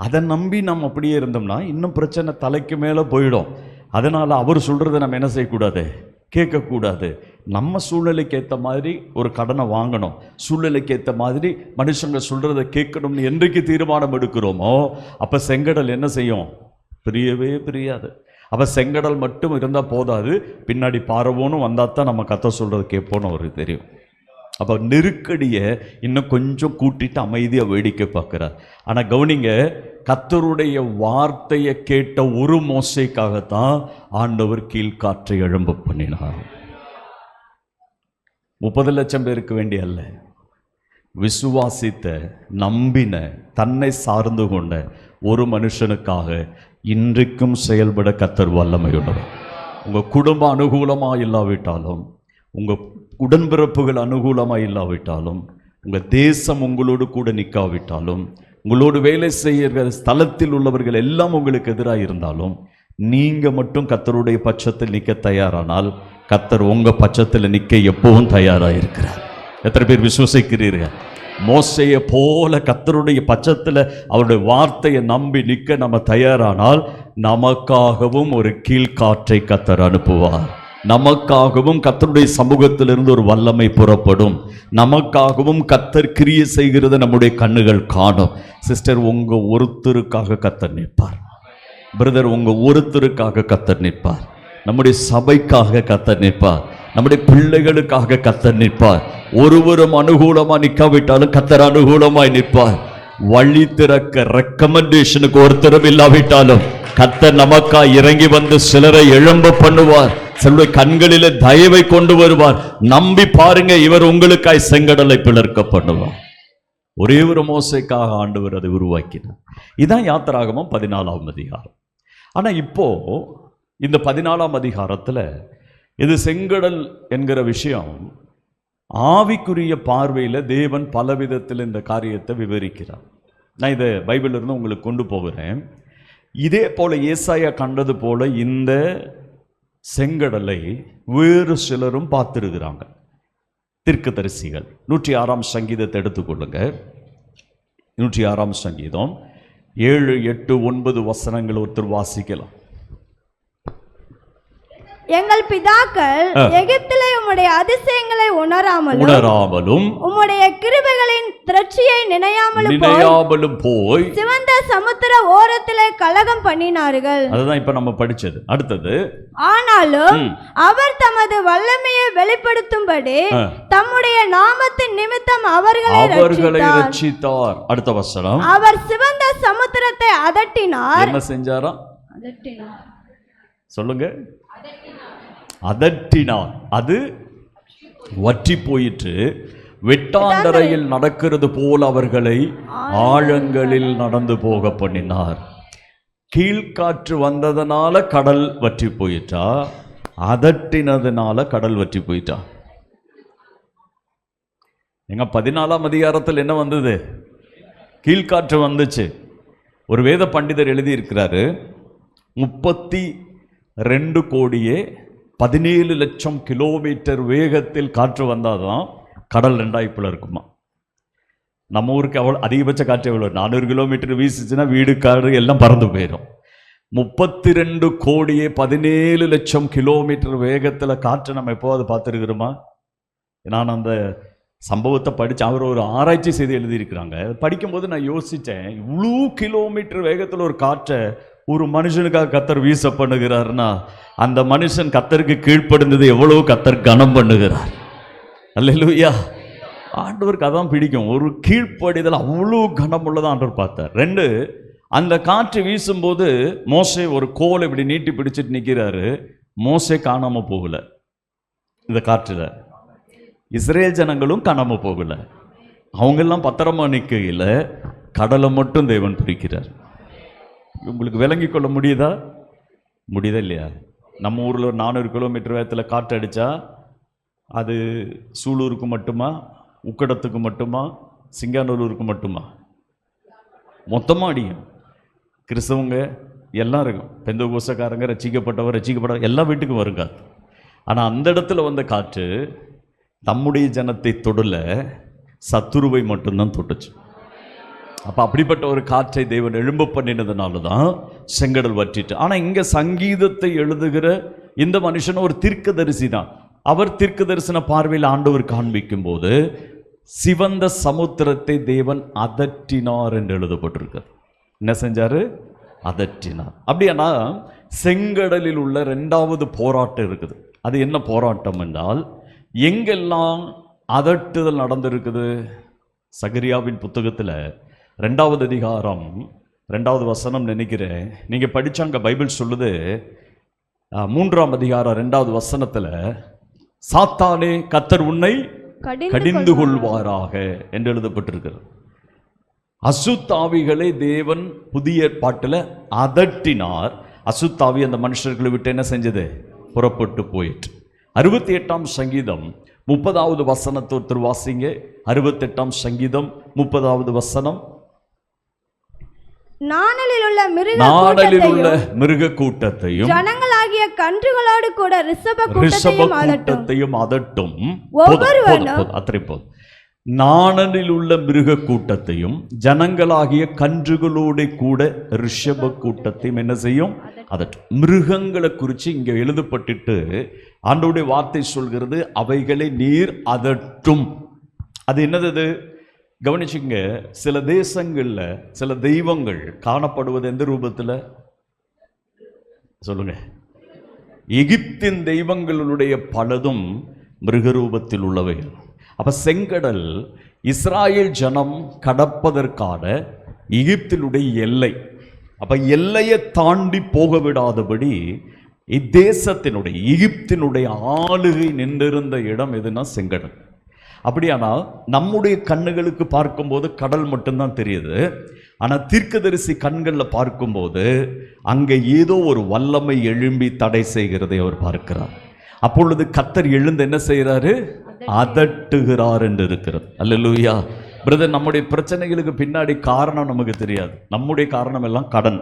அதை நம்பி நம்ம அப்படியே இருந்தோம்னா இன்னும் பிரச்சனை தலைக்கு மேலே போயிடும். அதனால் அவர் சொல்கிறத நம்ம என்ன செய்யக்கூடாது? கேட்கக்கூடாது. நம்ம சூழ்நிலைக்கு ஏற்ற மாதிரி ஒரு கடனை வாங்கணும், சூழ்நிலைக்கு ஏற்ற மாதிரி மனுஷங்க சொல்கிறத கேட்கணும்னு என்றைக்கு தீர்மானம் எடுக்கிறோமோ அப்போ செங்கடல் என்ன செய்யும்? பிரியவே பிரியாது. அப்போ செங்கடல் மட்டும் இருந்தால் போதாது, பின்னாடி பார்வோனும் வந்தால் தான் நம்ம கர்த்தர் சொல்கிறது கேட்போன்னு அவருக்கு தெரியும். அப்போ நெருக்கடியை இன்னும் கொஞ்சம் கூட்டிட்டு அமைதியாக வேடிக்கை பார்க்குறார். ஆனால் கவனிங்க, கர்த்தருடைய வார்த்தையை கேட்ட ஒரு மோசைக்காகத்தான் ஆண்டவர் கீழ்காற்றை எழும்ப பண்ணினார். 30 லட்சம் பேருக்கு வேண்டிய அல்ல, விசுவாசித்த நம்பின தன்னை சார்ந்து கொண்ட ஒரு மனுஷனுக்காக இன்றைக்கும் செயல்பட கர்த்தர் வல்லமையுள்ளவர். உங்கள் குடும்பம் அனுகூலமாக இல்லாவிட்டாலும், உங்கள் உடன்பிறப்புகள் அனுகூலமாக இல்லாவிட்டாலும், உங்கள் தேசம் உங்களோடு கூட நிற்காவிட்டாலும், உங்களோடு வேலை செய்கிற ஸ்தலத்தில் உள்ளவர்கள் எல்லாம் உங்களுக்கு எதிராக இருந்தாலும், நீங்கள் மட்டும் கர்த்தருடைய பட்சத்தில் நிற்க தயாரானால் கர்த்தர் உங்கள் பட்சத்தில் நிற்க எப்பவும் தயாராக இருக்கிறார். எத்தனை பேர் விசுவசிக்கிறீர்கள்? மோசையை போல கர்த்தருடைய பட்சத்தில் அவருடைய வார்த்தையை நம்பி நிற்க நம்ம தயாரானால் நமக்காகவும் ஒரு கீழ்காற்றை கர்த்தர் அனுப்புவார். நமக்காகவும் கர்த்தருடைய சமூகத்திலிருந்து ஒரு வல்லமை புறப்படும். நமக்காகவும் கர்த்தர் கிரியை செய்கிறத நம்முடைய கண்ணுகள் காணும். சிஸ்டர், உங்க ஒருத்தருக்காக கர்த்தர் நிற்பார். பிரதர், உங்க ஒருத்தருக்காக கர்த்தர் நிற்பார். நம்முடைய சபைக்காக கர்த்தர் நிற்பார். நம்முடைய பிள்ளைகளுக்காக கர்த்தர் நிற்பார். ஒருவரும் அனுகூலமா நிற்காவிட்டாலும் கர்த்தர் அனுகூலமாய் நிற்பார். வழி திறக்க ரெக்கமெண்டேஷனுக்கு ஒருத்தரும் இல்லாவிட்டாலும் கர்த்தர் நமக்கா இறங்கி வந்து சிலரை எழும்ப பண்ணுவார். சிலருடைய கண்களிலே தயவை கொண்டு வருவார். நம்பி பாருங்க, இவர் உங்களுக்காய் செங்கடலை பிளர்க்க பண்ணுவார். ஒரே ஒரு மோசைக்காக ஆண்டவர் அதை உருவாக்கினார். இதான் யாத்திராகமம் 14ஆம் அதிகாரம். ஆனா இப்போ இந்த 14ஆம் அதிகாரத்துல இது செங்கடல் என்கிற விஷயம் ஆவிக்குரிய பார்வையில் தேவன் பலவிதத்தில் இந்த காரியத்தை விவரிக்கிறார். நான் இதை பைபிளிலிருந்து உங்களுக்கு கொண்டு போகிறேன். இதே போல ஏசாயா கண்டது போல இந்த செங்கடலை வேறு சிலரும் பார்த்திருக்கிறாங்க, தீர்க்கதரிசிகள். 106ஆம் சங்கீதத்தை எடுத்துக்கொள்ளுங்க. 106ஆம் சங்கீதம் 7, 8, 9 வசனங்கள் ஒருத்தர் வாசிக்கலாம்.
எங்கள் பிதாக்கள் எகிப்திலே உம்முடைய அதிசயங்களை உணராமலும் உம்முடைய கிருபைகளின் திரட்சியை நினையாமலும் போய் சிவந்த சமுத்திர ஓரத்திலே கலகம் பண்ணினார்கள்.
அதுதான் இப்ப நம்ம படிச்சது. அடுத்தது,
ஆனாலும் அவர் தமது வல்லமையை வெளிப்படுத்தும்படி தம்முடைய நாமத்தின் நிமித்தம் அவர்களை ரட்சித்தார்.
அடுத்த வசனம்,
அவர் சிவந்த சமுத்திரத்தை அதட்டினார்.
என்ன செஞ்சாராம்? சொல்லுங்க. அதட்டினார். அது வற்றி போயிற்று. வெட்டாந்தரையில் நடக்கிறது போல் அவர்களை ஆழங்களில் நடந்து போக பண்ணினார். கீழ்காற்று வந்ததனால கடல் வற்றி போயிட்டா, அதட்டினதுனால கடல் வற்றி போயிட்டா. எங்க 14ஆம் அதிகாரத்தில் என்ன வந்தது? கீழ்காற்று வந்துச்சு. ஒரு வேத பண்டிதர் எழுதியிருக்கிறாரு, 32 கோடியே 17 லட்சம் கிலோமீட்டர் வேகத்தில் காற்று வந்தாதான் கடல் 2 இருக்குமா. நம்ம ஊருக்கு அதிகபட்ச காற்று எவ்வளோ? 400 கிலோமீட்டர் வீசுச்சுன்னா வீடு காடு எல்லாம் பறந்து போயிடும். 32 கோடியே 17 லட்சம் கிலோமீட்டர் வேகத்தில் காற்று நம்ம எப்போது பார்த்துருக்கிறோமா? நான் அந்த சம்பவத்தை படித்து அவர் ஒரு ஆராய்ச்சி செய்து எழுதியிருக்கிறாங்க. படிக்கும்போது நான் யோசித்தேன், இவ்வளோ கிலோமீட்டர் வேகத்தில் ஒரு காற்றை ஒரு மனுஷனுக்காக கத்தர் வீச பண்ணுகிறார்னா, அந்த மனுஷன் கத்தருக்கு கீழ்ப்படுந்தது எவ்வளவு கத்தர் கனம் பண்ணுகிறார். அல்லேலூயா. ஆண்டவருக்கு அதான் பிடிக்கும், ஒரு கீழ்ப்படிதல் அவ்வளோ கனம் உள்ளதான் ஆண்டவர் பார்த்தார். 2, அந்த காற்று வீசும்போது மோசே ஒரு கோலை இப்படி நீட்டி பிடிச்சிட்டு நிற்கிறாரு. மோசே காணாம போகல. இந்த காற்றுல இஸ்ரேல் ஜனங்களும் காணாம போகல. அவங்கெல்லாம் பத்திரமா நிற்கையில் கடலை மட்டும் தேவன் பிடிக்கிறார். உங்களுக்கு விளங்கி கொள்ள முடியுதா? முடியுதா இல்லையா? நம்ம ஊரில் ஒரு 400 கிலோமீட்டர் வேகத்தில் காற்று அடித்தா அது சூலூருக்கு மட்டுமா, உக்கடத்துக்கு மட்டுமா, சிங்கானூருக்கு மட்டுமா? மொத்தமாக அடிக்கும். கிறிஸ்தவங்க எல்லாம் இருக்கும், பெந்தகோஸ்தக்காரங்க, ரட்சிக்கப்பட்டவர் எல்லா வீட்டுக்கும் வருங்க. ஆனால் அந்த இடத்துல வந்த காற்று தம்முடைய ஜனத்தை தொடல, சத்துருவை மட்டும்தான் தொட்டுச்சு. அப்போ அப்படிப்பட்ட ஒரு காற்றை தேவன் எழும்ப பண்ணினதுனால தான் செங்கடல் வற்றிட்டு. ஆனால் இங்கே சங்கீதத்தை எழுதுகிற இந்த மனுஷன் ஒரு தீர்க்கதரிசி தான். அவர் தீர்க்க தரிசன பார்வையில் ஆண்டவர் காண்பிக்கும் போது சிவந்த சமுத்திரத்தை தேவன் அதட்டினார் என்று எழுதப்பட்டிருக்கிறது. என்ன செஞ்சாரு? அதட்டினார். அப்படியானா செங்கடலில் உள்ள 2வது போராட்டம் இருக்குது. அது என்ன போராட்டம் என்றால், எங்கெல்லாம் அதட்டுதல் நடந்திருக்குது? சகரியாவின் புத்தகத்தில் 2வது அதிகாரம் 2வது வசனம் நினைக்கிறேன், நீங்க படிச்சாங்க. பைபிள் சொல்லுது, 3ஆம் அதிகாரம் 2வது வசனத்துல, சாத்தானே கர்த்தர் உன்னை கடிந்து கொள்வாராக என்று எழுதப்பட்டிருக்கிறது. அசுத்தாவிகளை தேவன் புதிய ஏற்பாட்டில் அதட்டினார். அசுத்தாவி அந்த மனுஷர்களை விட்டு என்ன செஞ்சது? புறப்பட்டு போயிட்டு. 68ஆம் சங்கீதம் 30வது வசனத்தை ஒருத்தர் வாசிங்க. 68ஆம் சங்கீதம் 30வது வசனம்.
நாணலில் உள்ள
மிருக கூட்டத்தையும்
ஜனங்களாகிய கன்றுகளோடு கூட ரிஷப கூட்டத்தையும்
அதட்டும். நாணலில் உள்ள மிருக கூட்டத்தையும் ஜனங்களாகிய கன்றுகளோடு கூட ரிஷப கூட்டத்தையும் என்ன செய்யும்? அதட்டும். மிருகங்களை குறித்து இங்கே எழுதப்பட்டுட்டு ஆண்டவருடைய வார்த்தை சொல்கிறது, அவைகளை நீர் அதட்டும். அது என்னது? கவனிச்சுங்க. சில தேசங்களில் சில தெய்வங்கள் காணப்படுவது எந்த ரூபத்தில்? சொல்லுங்க. எகிப்தின் தெய்வங்களுடைய பலதும் மிருக ரூபத்தில் உள்ளவை. அப்ப செங்கடல் இஸ்ராயேல் ஜனம் கடப்பதற்கான எகிப்தினுடைய எல்லை. அப்ப எல்லையை தாண்டி போக விடாதபடி இத்தேசத்தினுடைய எகிப்தினுடைய ஆளுகை நின்றிருந்த இடம் எதுனா செங்கடல். அப்படியானால் நம்முடைய கண்ணுகளுக்கு பார்க்கும்போது கடல் மட்டும்தான் தெரியுது. ஆனால் தீர்க்கதரிசி கண்களில் பார்க்கும்போது அங்கே ஏதோ ஒரு வல்லமை எழும்பி தடை செய்கிறதை அவர் பார்க்கிறார். அப்பொழுது கர்த்தர் எழுந்து என்ன செய்கிறாரு? அதட்டுகிறார் என்று இருக்கிறது. அல்லேலூயா. பிரதர், நம்முடைய பிரச்சனைகளுக்கு பின்னாடி காரணம் நமக்கு தெரியாது. நம்முடைய காரணம் எல்லாம் கடன்,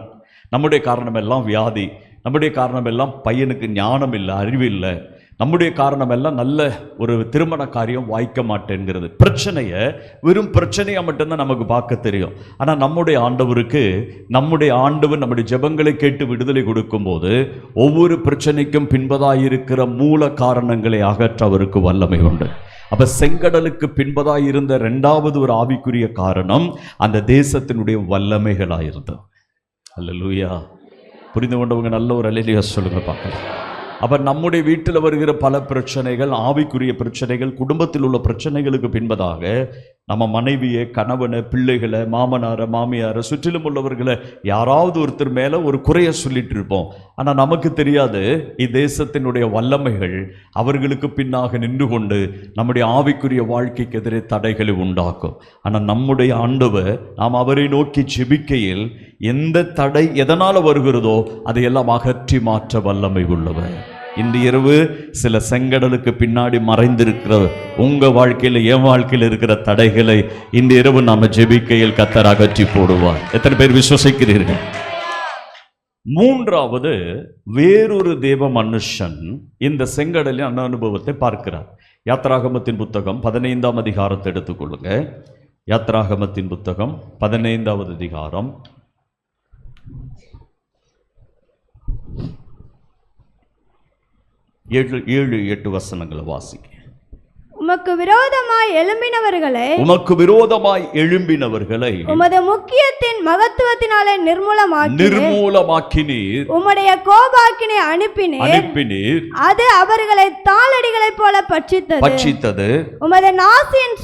நம்முடைய காரணம் எல்லாம் வியாதி, நம்முடைய காரணம் எல்லாம் பையனுக்கு ஞானம் இல்லை, அறிவு இல்லை, நம்முடைய காரணம் எல்லாம் நல்ல ஒரு திருமண காரியம் வாய்க்க மாட்டேங்கிறது. பிரச்சனையை வெறும் பிரச்சனையாக மட்டும்தான் நமக்கு பார்க்க தெரியும். ஆனால் நம்முடைய ஆண்டவருக்கு, நம்முடைய ஆண்டவர் நம்முடைய ஜெபங்களை கேட்டு விடுதலை கொடுக்கும்போது ஒவ்வொரு பிரச்சனைக்கும் பின்பதாயிருக்கிற மூல காரணங்களை அகற்ற அவருக்கு வல்லமை உண்டு. அப்ப செங்கடலுக்கு பின்பதாய் இருந்த இரண்டாவது ஒரு ஆவிக்குரிய காரணம் அந்த தேசத்தினுடைய வல்லமைகளாயிருந்தது. அல்லேலூயா. புரிந்து கொண்டவங்க நல்ல ஒரு அல்லேலூயா சொல்லுங்க பார்க்கலாம். அப்ப நம்முடைய வீட்டில் வருகிற பல பிரச்சனைகள், ஆவிக்குரிய பிரச்சனைகள், குடும்பத்தில் உள்ள பிரச்சனைகளுக்கு பின்பதாக நம்ம மனைவியை, கணவனை, பிள்ளைகளை, மாமனாரை, மாமியாரை, சுற்றிலும் உள்ளவர்களை யாராவது ஒருத்தர் மேல ஒரு குறைய சொல்லிட்டு இருப்போம். ஆனா நமக்கு தெரியாது இத்தேசத்தினுடைய வல்லமைகள் அவர்களுக்கு பின்னாக நின்று கொண்டு நம்முடைய ஆவிக்குரிய வாழ்க்கைக்கு எதிரே தடைகளை உண்டாக்கும். ஆனா நம்முடைய ஆண்டவர், நாம் அவரை நோக்கி ஜெபிக்கையில் எந்த தடை எதனால வருகிறதோ அதையெல்லாம் அகற்றி மாற்ற வல்லமை உள்ளவர். இன்று இரவு சில செங்கடலுக்கு பின்னாடி மறைந்திருக்கிற உங்க வாழ்க்கையில, என் வாழ்க்கையில் இருக்கிற தடைகளை இன்று இரவு நாம ஜெபிக்கையில் கர்த்தர் அகற்றி போடுவார். எத்தனை பேர் விசுவசிக்கிறீர்கள்? மூன்றாவது, வேறொரு தேவ மனுஷன் இந்த செங்கடலின் அனுபவத்தை பார்க்கிறார். யாத்ராகமத்தின் புத்தகம் 15ஆம் அதிகாரத்தை எடுத்துக்கொள்ளுங்க. யாத்ராகமத்தின் புத்தகம் 15வது அதிகாரம் 7-8 வசனங்களை வாசிக்க.
உமக்கு விரோதமாய் எழும்பினவர்களை உமது முக்கியத்தின் மகத்துவத்தினாலே நிர்மூலமாக்கினீர். உம்முடைய கோபாக்கினை அனுப்பினீர். அது அவர்களை தாளடிகளைப் போல பட்சித்தது. உமது நாசியின்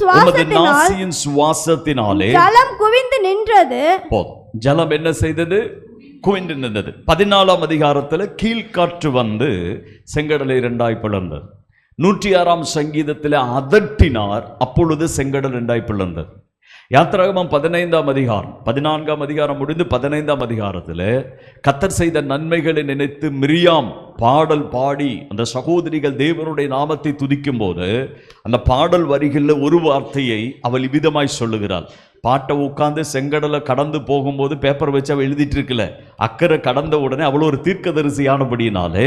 சுவாசத்தினாலே ஜலம் குவிந்து நின்றது.
ஜலம் என்ன செய்தது? குவிந்து நின்றது. 14ஆம் அதிகாரத்தில் கீழ்காற்று வந்து செங்கடலை இரண்டாய் பிளந்தது. 106ஆம் சங்கீதத்தில் அதட்டினார், அப்பொழுது செங்கடல் இரண்டாய் பிளந்தது. யாத்ராகமம் 15ஆம் அதிகாரம் 14ஆம் அதிகாரம் முடிந்து 15ஆம் அதிகாரத்தில் கர்த்தர் செய்த நன்மைகளை நினைத்து மிரியாம் பாடல் பாடி அந்த சகோதரிகள் தேவனுடைய நாமத்தை துதிக்கும் போது அந்த பாடல் வரிகளில் ஒரு வார்த்தையை அவள் இவ்விதமாய் சொல்லுகிறாள். பாட்டை உட்காந்து செங்கடலை கடந்து போகும்போது பேப்பர் வச்சு அவள் எழுதிட்டு இருக்கல, அக்கறை கடந்த உடனே அவள் ஒரு தீர்க்கதரிசியானபடினாலே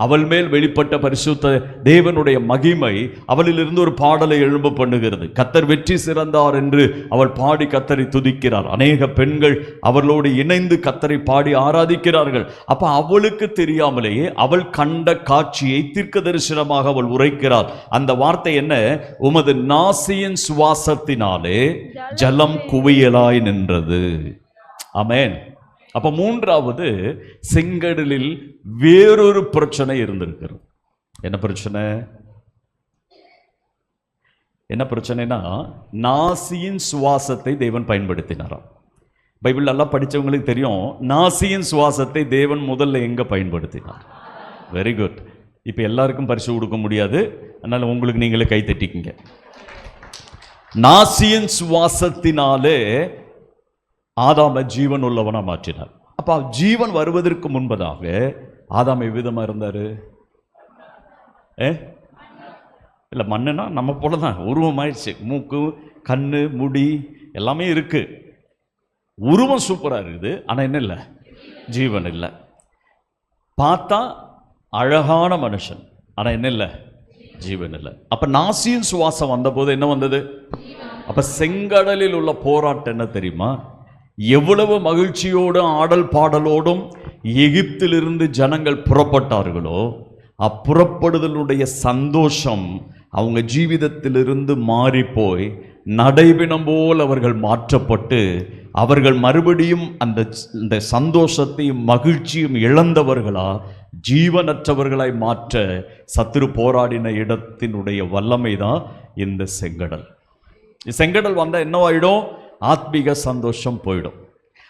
அவள் மேல் வெளிப்பட்ட பரிசுத்த தேவனுடைய மகிமை அவளிலிருந்து ஒரு பாடலை எழும்ப பண்ணுகிறது. கர்த்தர் வெற்றி சிறந்தார் என்று அவள் பாடி கர்த்தரை துதிக்கிறார். அநேக பெண்கள் அவர்களோடு இணைந்து கர்த்தரை பாடி ஆராதிக்கிறார்கள். அப்ப அவளுக்கு தெரியாமலேயே அவள் கண்ட காட்சியை தீர்க்க தரிசனமாக அவள் உரைக்கிறாள். அந்த வார்த்தை என்ன? உமது நாசியின் சுவாசத்தினாலே ஜலம் குவியலாய் நின்றது. ஆமென். அப்ப மூன்றாவது, செங்கடலில் வேறொரு பிரச்சனை இருந்திருக்கிறது. என்ன பிரச்சனை? என்ன பிரச்சனைனா, நாசியின் சுவாசத்தை தேவன் பயன்படுத்தினாராம். பைபிள் எல்லாம் படிச்சவங்களுக்கு தெரியும், நாசியின் சுவாசத்தை தேவன் முதல்ல எங்க பயன்படுத்தினார். Very good. இப்ப எல்லாருக்கும் பரிசு கொடுக்க முடியாது, அதனால உங்களுக்கு நீங்களே கை தட்டிக்கிங்க. நாசியின் சுவாசத்தினாலே ஆதாமை ஜீவன் உள்ளவனா மாற்றினார். அப்ப ஜீவன் வருவதற்கு முன்பதாக ஆதாம் எவ்விதமா இருந்தாரு? இல்ல, மண்ணுனா நம்ம போலதான் உருவமாயிடுச்சு. மூக்கு, கண்ணு, முடி எல்லாமே இருக்கு. உருவம் சூப்பரா இருக்குது, ஆனா என்ன இல்லை? ஜீவன் இல்லை. பார்த்தா அழகான மனுஷன், ஆனா என்ன இல்லை? ஜீவன் இல்லை. அப்ப நாசியின் சுவாசம் வந்த போது என்ன வந்தது? அப்ப செங்கடலில் உள்ள போராட்டம் என்ன தெரியுமா? எவ்வளவு மகிழ்ச்சியோடும் ஆடல் பாடலோடும் எகிப்திலிருந்து ஜனங்கள் புறப்பட்டார்களோ, அப்புறப்படுதலுடைய சந்தோஷம் அவங்க ஜீவிதத்திலிருந்து மாறி போய் நடைபிணம் போல் அவர்கள் மாற்றப்பட்டு அவர்கள் மறுபடியும் அந்த சந்தோஷத்தையும் மகிழ்ச்சியும் இழந்தவர்களா, ஜீவனற்றவர்களாய் மாற்ற சத்துரு போராடின இடத்தினுடைய வல்லமை தான் இந்த செங்கடல். செங்கடல் வந்தால் என்னவாயிடும்? ஆத்மீக சந்தோஷம் போயிடும்,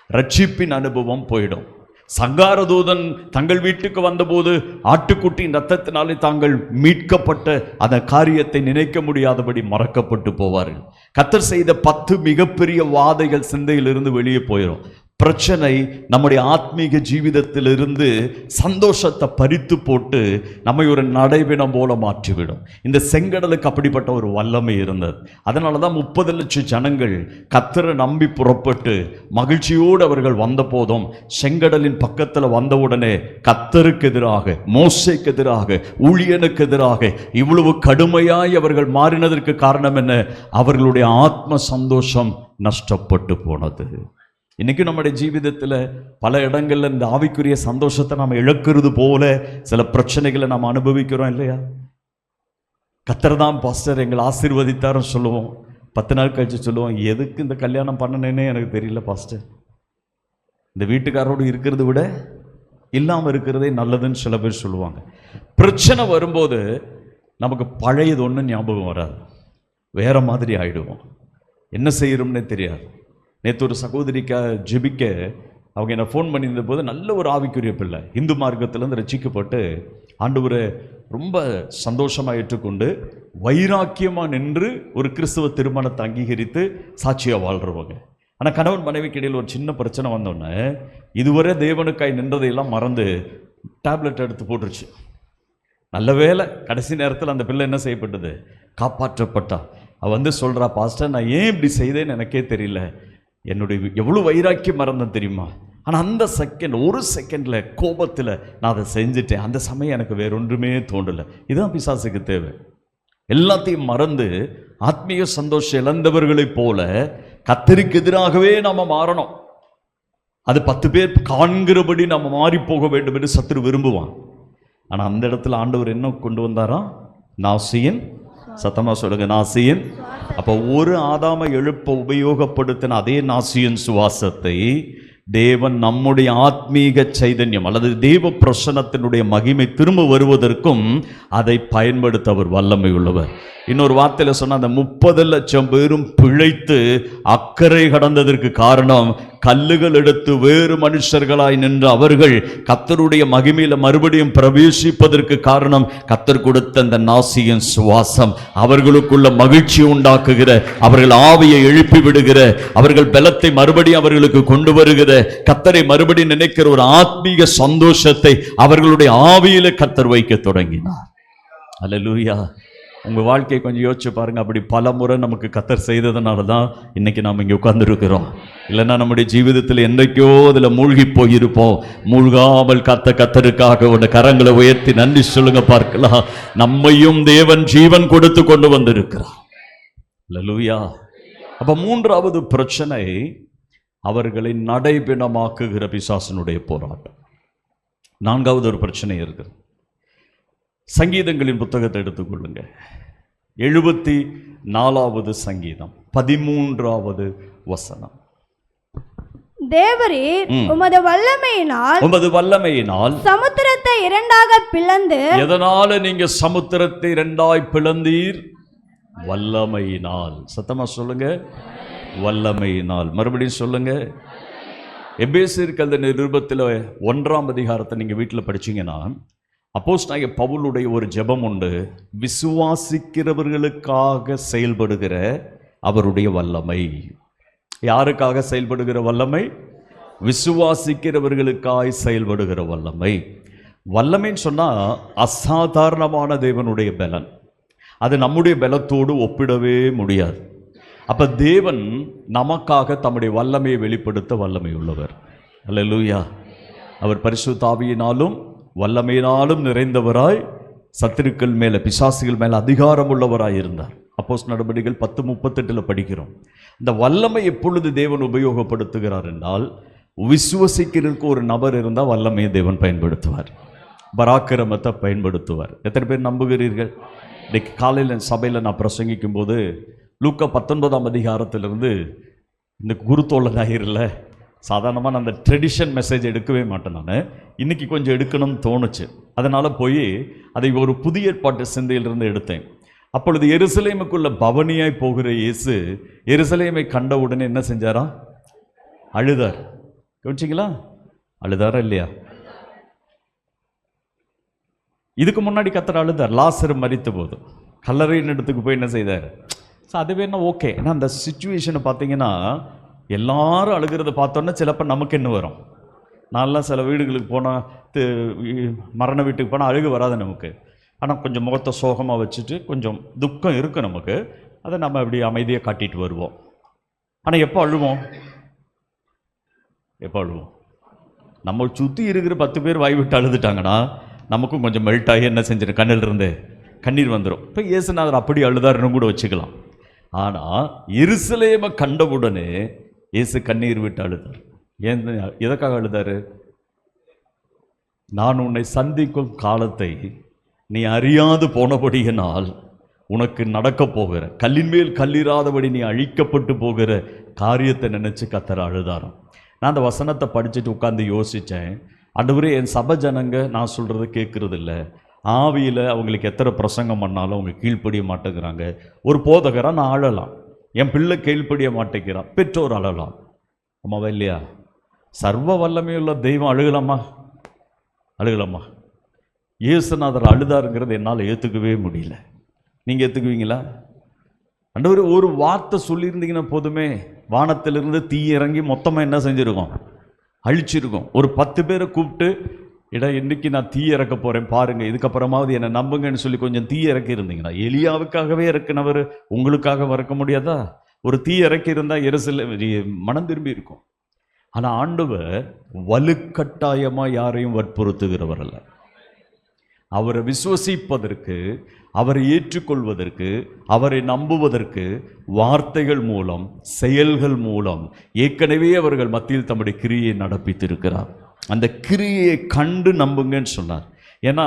ரட்சிப்பின் அனுபவம் போயிடும். சங்காரதூதன் தங்கள் வீட்டுக்கு வந்தபோது ஆட்டுக்குட்டியின் ரத்தத்தினாலே தாங்கள் மீட்கப்பட்ட அந்த காரியத்தை நினைக்க முடியாதபடி மறக்கப்பட்டு போவார்கள். கர்த்தர் செய்த 10 மிகப்பெரிய வாதைகள் சிந்தையிலிருந்து வெளியே போயிடும். பிரச்சனை நம்முடைய ஆத்மீக ஜீவிதத்திலிருந்து சந்தோஷத்தை பறித்து போட்டு நம்மை ஒரு நடைபிணம் போல மாற்றிவிடும். இந்த செங்கடலுக்கு அப்படிப்பட்ட ஒரு வல்லமை இருந்தது. அதனால தான் 30 லட்சம் ஜனங்கள் கர்த்தரை நம்பி புறப்பட்டு மகிழ்ச்சியோடு அவர்கள் வந்த போதும் செங்கடலின் பக்கத்தில் வந்தவுடனே கர்த்தருக்கு எதிராக, மோசேக்கு எதிராக, ஊழியனுக்கு எதிராக இவ்வளவு கடுமையாய் அவர்கள் மாறினதற்கு காரணம் என்ன? அவர்களுடைய ஆத்ம சந்தோஷம் நஷ்டப்பட்டு போனது. இன்னைக்கு நம்முடைய ஜீவிதத்தில் பல இடங்கள்ல இந்த ஆவிக்குரிய சந்தோஷத்தை நாம் இழக்கிறது போல சில பிரச்சனைகளை நாம் அனுபவிக்கிறோம் இல்லையா? கர்த்தர் தான் பாஸ்டர் எங்களை ஆசீர்வதித்தாருன்னு சொல்லுவோம். 10 நாள் கழிச்சு சொல்லுவோம், எதுக்கு இந்த கல்யாணம் பண்ணனேன்னே எனக்கு தெரியல பாஸ்டர். இந்த வீட்டுக்காரோடு இருக்கிறத விட இல்லாமல் இருக்கிறதே நல்லதுன்னு சில பேர் சொல்லுவாங்க. பிரச்சனை வரும்போது நமக்கு பழையது ஒன்றும் ஞாபகம் வராது, வேற மாதிரி ஆயிடுவோம். என்ன செய்யறோம்னே தெரியாது. நேற்று ஒரு சகோதரிக்காக ஜெபிக்க அவங்க என்னை ஃபோன் பண்ணியிருந்த போது, நல்ல ஒரு ஆவிக்குரிய பிள்ளை, இந்து மார்க்கத்திலேருந்து ரட்சிக்கப்பட்டு ஆண்டவரை ரொம்ப சந்தோஷமாக ஏற்றுக்கொண்டு வைராக்கியமாக நின்று ஒரு கிறிஸ்தவ திருமணத்தை அங்கீகரித்து சாட்சியாக வாழ்கிறவங்க. ஆனால் கணவன் மனைவிக்கு இடையில் ஒரு சின்ன பிரச்சனை வந்தோடனே இதுவரை தேவனுக்காய் நின்றதையெல்லாம் மறந்து டேப்லெட் எடுத்து போட்டுருச்சு. நல்ல வேலை கடைசி நேரத்தில் அந்த பிள்ளை என்ன செய்யப்பட்டது? காப்பாற்றப்பட்டா. அவள் வந்து சொல்கிறா, பாஸ்டர் நான் ஏன் இப்படி செய்தேன்னு எனக்கே தெரியல, என்னுடைய எவ்வளோ வைராக்கியம் மறந்தேன் தெரியுமா? ஆனால் அந்த செகண்ட், ஒரு செகண்டில் கோபத்தில் நான் அதை செஞ்சுட்டேன். அந்த சமயம் எனக்கு வேற ஒன்றுமே தோன்றலை. இதுதான் பிசாசுக்கு தேவை. எல்லாத்தையும் மறந்து ஆத்மீக சந்தோஷம் இழந்தவர்களைப் போல கர்த்தருக்கு எதிராகவே நாம் மாறணும். அது 10 பேர் காண்கிறபடி நம்ம மாறி போக வேண்டும் என்று சத்துரு விரும்புவான். ஆனால் அந்த இடத்துல ஆண்டவர் என்ன கொண்டு வந்தாராம்? நாசியின், சத்தமாக சொல்லுங்க, நாசியின். அப்போ ஒரு ஆதாமை எழுப்ப உபயோகப்படுத்தின அதே நாசியின் சுவாசத்தை தேவன் நம்முடைய ஆத்மீக சைதன்யம் அல்லது தேவ பிரசன்னத்தினுடைய மகிமை திரும்ப வருவதற்கும் அதை பயன்படுத்த அவர் வல்லமை உள்ளவர். இன்னொரு வார்த்தையில் சொன்ன அந்த 30 லட்சம் பேரும் பிழைத்து அக்கறை கடந்ததற்கு காரணம், கல்லுகள் எடுத்து வேறு மனுஷர்களாய் நின்ற அவர்கள் கர்த்தருடைய மகிமையில மறுபடியும் பிரவேசிப்பதற்கு காரணம் கர்த்தர் கொடுத்த அந்த நாசியின் சுவாசம். அவர்களுக்குள்ள மகிழ்ச்சி உண்டாக்குகிற, அவர்கள் ஆவியை எழுப்பி விடுகிற, அவர்கள் பலத்தை மறுபடியும் அவர்களுக்கு கொண்டு வருகிற, கர்த்தரை மறுபடியும் நினைக்கிற ஒரு ஆத்மீக சந்தோஷத்தை அவர்களுடைய ஆவியில கர்த்தர் வைக்க தொடங்கினார். அல்லேலூயா. உங்கள் வாழ்க்கையை கொஞ்சம் யோசிச்சு பாருங்க. அப்படி பல முறை நமக்கு கர்த்தர் செய்ததுனால தான் இன்னைக்கு நாம் இங்கே உட்கார்ந்துருக்கிறோம். இல்லைன்னா நம்முடைய ஜீவிதத்தில் என்றைக்கோ அதில் மூழ்கி போயிருப்போம். மூழ்காமல் கர்த்தருக்காக உள்ள கரங்களை உயர்த்தி நன்றி சொல்லுங்க பார்க்கலாம். நம்மையும் தேவன் ஜீவன் கொடுத்து கொண்டு வந்திருக்கிறார். அல்லேலூயா. அப்ப 3வது பிரச்சனை அவர்களை நடைபிணமாக்குகிற பிசாசனுடைய போராட்டம். 4வது ஒரு பிரச்சனை இருக்கு. சங்கீதங்களின் புத்தகத்தை எடுத்துக்கொள்ளுங்க. 74வது சங்கீதம் 13வது வசனம்.
தேவரீர் உமது வல்லமையினால் சமுத்திரத்தை இரண்டாக பிளந்து.
எதனால நீங்க சமுத்திரத்தை இரண்டாய் பிளந்தீர்? வல்லமையினால். சத்தமா சொல்லுங்க, வல்லமையினால். மறுபடியும் சொல்லுங்க. எபேசியருக்கு அந்த நிருபத்தில் 1ஆம் அதிகாரத்தை நீங்க வீட்டில் படிச்சீங்கன்னா, அப்போஸ்தலனாகிய பவுலுடைய ஒரு ஜெபம் உண்டு. விசுவாசிக்கிறவர்களுக்காக செயல்படுகிற அவருடைய வல்லமை. யாருக்காக செயல்படுகிற வல்லமை? விசுவாசிக்கிறவர்களுக்காக செயல்படுகிற வல்லமை. வல்லமைன்னு சொன்னா அசாதாரணமான தேவனுடைய பலன். அது நம்முடைய பலத்தோடு ஒப்பிடவே முடியாது. அப்ப தேவன் நமக்காக தம்முடைய வல்லமையை வெளிப்படுத்த வல்லமை உள்ளவர். அல்லேலூயா. அவர் பரிசுத்த ஆவியினாலும் வல்லமையினாலும் நிறைந்தவராய் சத்துருக்கள் மேல, பிசாசுகள் மேல அதிகாரம் உள்ளவராய் இருந்தார். அப்போஸ்தலர் நடபடிகள் 10:38 படிக்கிறோம். இந்த வல்லமை எப்பொழுது தேவன் உபயோகப்படுத்துகிறார் என்றால், விசுவசிக்கிறதுக்கு ஒரு நபர் இருந்தால் வல்லமையை தேவன் பயன்படுத்துவார், பராக்கிரமத்தை பயன்படுத்துவார். எத்தனை பேர் நம்புகிறீர்கள்? இன்னைக்கு காலையில் சபையில் நான் பிரசங்கிக்கும் போது லூக்கா 19ஆம் அதிகாரத்திலிருந்து இந்த குருத்தோலை ஞாயிறில் சாதாரணமாக நான் அந்த ட்ரெடிஷன் மெசேஜ் எடுக்கவே மாட்டேன். நான் இன்னைக்கு கொஞ்சம் எடுக்கணும்னு தோணுச்சு. அதனால் போய் அதை ஒரு புதிய ஏற்பாட்டு சிந்தையிலிருந்து எடுத்தேன். அப்பொழுது எருசலேமுக்குள்ள பவனியாய் போகிற இயேசு எருசலேமை கண்ட உடனே என்ன செஞ்சாரா? அழுதார். கவனிச்சிங்களா? அழுதாரா இல்லையா? இதுக்கு முன்னாடி கர்த்தர் அழுதார். லாசரு மரித்த போது கல்லறையின் இடத்துக்கு போய் என்ன செய்தார்? ஸோ அது வேணா ஓகே. ஏன்னா அந்த சிச்சுவேஷனை பார்த்தீங்கன்னா எல்லாரும் அழுகிறத பார்த்தோன்னா சிலப்போ நமக்கு என்ன வரும்? நான்லாம் சில வீடுகளுக்கு போனால், மரண வீட்டுக்கு போனால் அழுகு வராது நமக்கு. ஆனால் கொஞ்சம் முகத்தை சோகமாக வச்சுட்டு கொஞ்சம் துக்கம் இருக்கும் நமக்கு. அதை நம்ம அப்படி அமைதியாக காட்டிட்டு வருவோம். ஆனால் எப்போ அழுவோம்? எப்போ அழுவோம்? நம்ம சுற்றி இருக்கிற 10 பேர் வாய் விட்டு அழுதுட்டாங்கன்னா நமக்கும் கொஞ்சம் மெல்ட் ஆகி என்ன செஞ்சிடும், கண்ணில் இருந்து கண்ணீர் வந்துடும். இப்போ இயேசுநாதர் அப்படி அழுதாருன்னு கூட வச்சுக்கலாம். ஆனால் எருசலேமை கண்டவுடனே இயேசு கண்ணீர் விட்டு அழுதார். ஏன், எதற்காக அழுதாரு? நான் உன்னை சந்திக்கும் காலத்தை நீ அறியாது போனபடியினால் உனக்கு நடக்க போகிற, கல்லின் மேல் கல்லிராதபடி நீ அழிக்கப்பட்டு போகிற காரியத்தை நினைச்சு கர்த்தர் அழுதாராம். நான் அந்த வசனத்தை படிச்சுட்டு உட்கார்ந்து யோசித்தேன். ஆண்டவரே, என் சபை ஜனங்க நான் சொல்கிறத கேட்கறது இல்லை. ஆவியில் அவங்களுக்கு எத்தனை பிரசங்கம் பண்ணாலும் அவங்க கீழ்ப்படிய மாட்டேங்கிறாங்க. ஒரு போதகராக நான் அழலாம், என் பிள்ளை கீழ்ப்படிய மாட்டேங்கிறான், பெற்றோர் அழலாம். ஆமாவா இல்லையா? சர்வ வல்லமையுள்ள தெய்வம் அழுகலாமா? அழுகலாமா? இயேசுநாதர் அழுதாருங்கிறது என்னால் ஏற்றுக்கவே முடியல. நீங்கள் ஏற்றுக்குவீங்களா? ஆண்டவரே, ஒரு வார்த்தை சொல்லியிருந்தீங்கன்னா போதுமே, வானத்திலிருந்து தீ இறங்கி மொத்தமாக என்ன செஞ்சுருக்கோம்? அழிச்சிருக்கோம். ஒரு 10 பேரை கூப்பிட்டு, இன்னைக்கு நான் தீ இறக்க போகிறேன் பாருங்கள், இதுக்கப்புறமாவது என்னை நம்புங்கன்னு சொல்லி கொஞ்சம் தீ இறக்கி இருந்தீங்கன்னா, எலியாவுக்காகவே இறக்குனவர் உங்களுக்காக இறக்க முடியாதா? ஒரு தீ இறக்கி இருந்தால் எருசலேம் மனம் திரும்பி இருக்கும். ஆனால் ஆண்டவர் வலுக்கட்டாயமாக யாரையும் வற்புறுத்துகிறவர் அல்ல. அவரை விசுவசிப்பதற்கு, அவரை ஏற்றுக்கொள்வதற்கு, அவரை நம்புவதற்கு வார்த்தைகள் மூலம், செயல்கள் மூலம் ஏற்கனவே அவர்கள் மத்தியில் தம்முடைய கிரியை நடப்பித்திருக்கிறார். அந்த கிரியை கண்டு நம்புங்கன்னு சொன்னார். ஏன்னா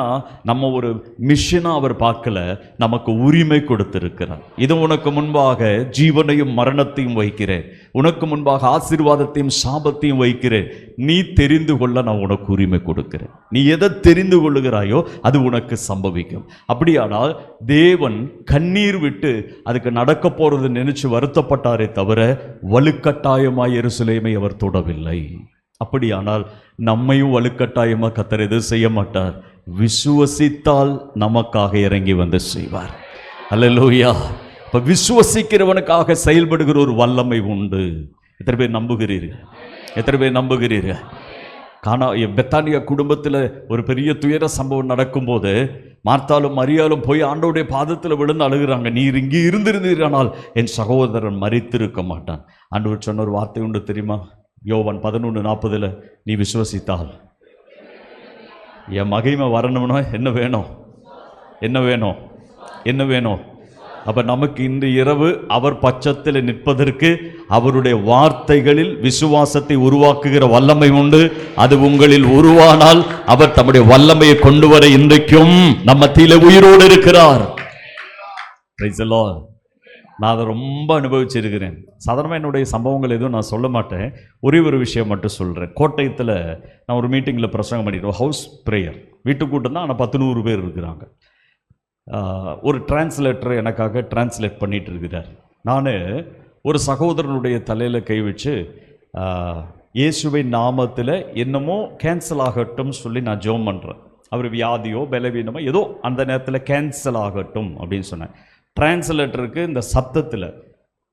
நம்ம ஒரு மிஷனாக அவர் பார்க்கல, நமக்கு உரிமை கொடுத்திருக்கிறார். இது உனக்கு முன்பாக ஜீவனையும் மரணத்தையும் வைக்கிறேன், உனக்கு முன்பாக ஆசீர்வாதத்தையும் சாபத்தையும் வைக்கிறேன், நீ தெரிந்து கொள்ள நான் உனக்கு உரிமை கொடுக்கிறேன். நீ எதை தெரிந்து கொள்ளுகிறாயோ அது உனக்கு சம்பவிக்கும். அப்படியானால் தேவன் கண்ணீர் விட்டு அதுக்கு நடக்க போறது நினைச்சு வருத்தப்பட்டாரே தவிர வலுக்கட்டாயமாய் எருசலேமை அவர் தொடவில்லை. அப்படியானால் நம்மையும் வலுக்கட்டாயமாக கர்த்தர் எதுவும் செய்ய மாட்டார். விசுவசித்தால் நமக்காக இறங்கி வந்து செய்வார். அல்லேலூயா. இப்ப விசுவசிக்கிறவனுக்காக செயல்படுகிற ஒரு வல்லமை உண்டு. எத்தனை பேர் நம்புகிறீர்கள்? எத்தனை பேர் நம்புகிறீர்கள்? பெத்தானியா குடும்பத்தில் ஒரு பெரிய துயர சம்பவம் நடக்கும்போது மார்த்தாலும் மரியாலும் போய் ஆண்டவருடைய பாதத்தில் விழுந்து அழுகிறாங்க. நீர் இங்கே இருந்திருந்தீரானால் என் சகோதரன் மரித்திருக்க மாட்டான். ஆண்டவர் சொன்ன ஒரு வார்த்தை உண்டு தெரியுமா? யோவான் 11:40 நீ விசுவசித்தால் என் மகிமை வரணும்னா என்ன வேணும்? என்ன வேணும்? என்ன வேணும்? அப்ப நமக்கு இன்று இரவு அவர் பட்சத்தில் நிற்பதற்கு அவருடைய வார்த்தைகளில் விசுவாசத்தை உருவாக்குகிற வல்லமை உண்டு. அது உங்களில் உருவானால் அவர் தம்முடைய வல்லமையை கொண்டு வர இன்றைக்கும் நம்ம மத்தியிலே உயிரோடு இருக்கிறார். Praise the Lord. நான் அதை ரொம்ப அனுபவிச்சிருக்கிறேன். சாதாரணமாக என்னுடைய சம்பவங்கள் எதுவும் நான் சொல்ல மாட்டேன். ஒரே ஒரு விஷயம் மட்டும் சொல்கிறேன். கோட்டயத்தில் நான் ஒரு மீட்டிங்கில் பிரசங்கம் பண்ணிடுவோம். ஹவுஸ் ப்ரேயர், வீட்டு கூட்டம் தான். ஆனால் 100 பேர் இருக்கிறாங்க. ஒரு டிரான்ஸ்லேட்டர் எனக்காக டிரான்ஸ்லேட் பண்ணிட்டு இருக்கிறார். நான் ஒரு சகோதரனுடைய தலையில் கை வச்சு இயேசுவின் நாமத்தில் என்னமோ கேன்சல் ஆகட்டும் சொல்லி நான் ஜெபம் பண்ணுறேன். அவர் வியாதியோ பலவீனமோ ஏதோ அந்த நேரத்தில் கேன்சல் ஆகட்டும் அப்படின்னு சொன்னேன். டிரான்ஸ்லேட்டருக்கு இந்த சத்தத்தில்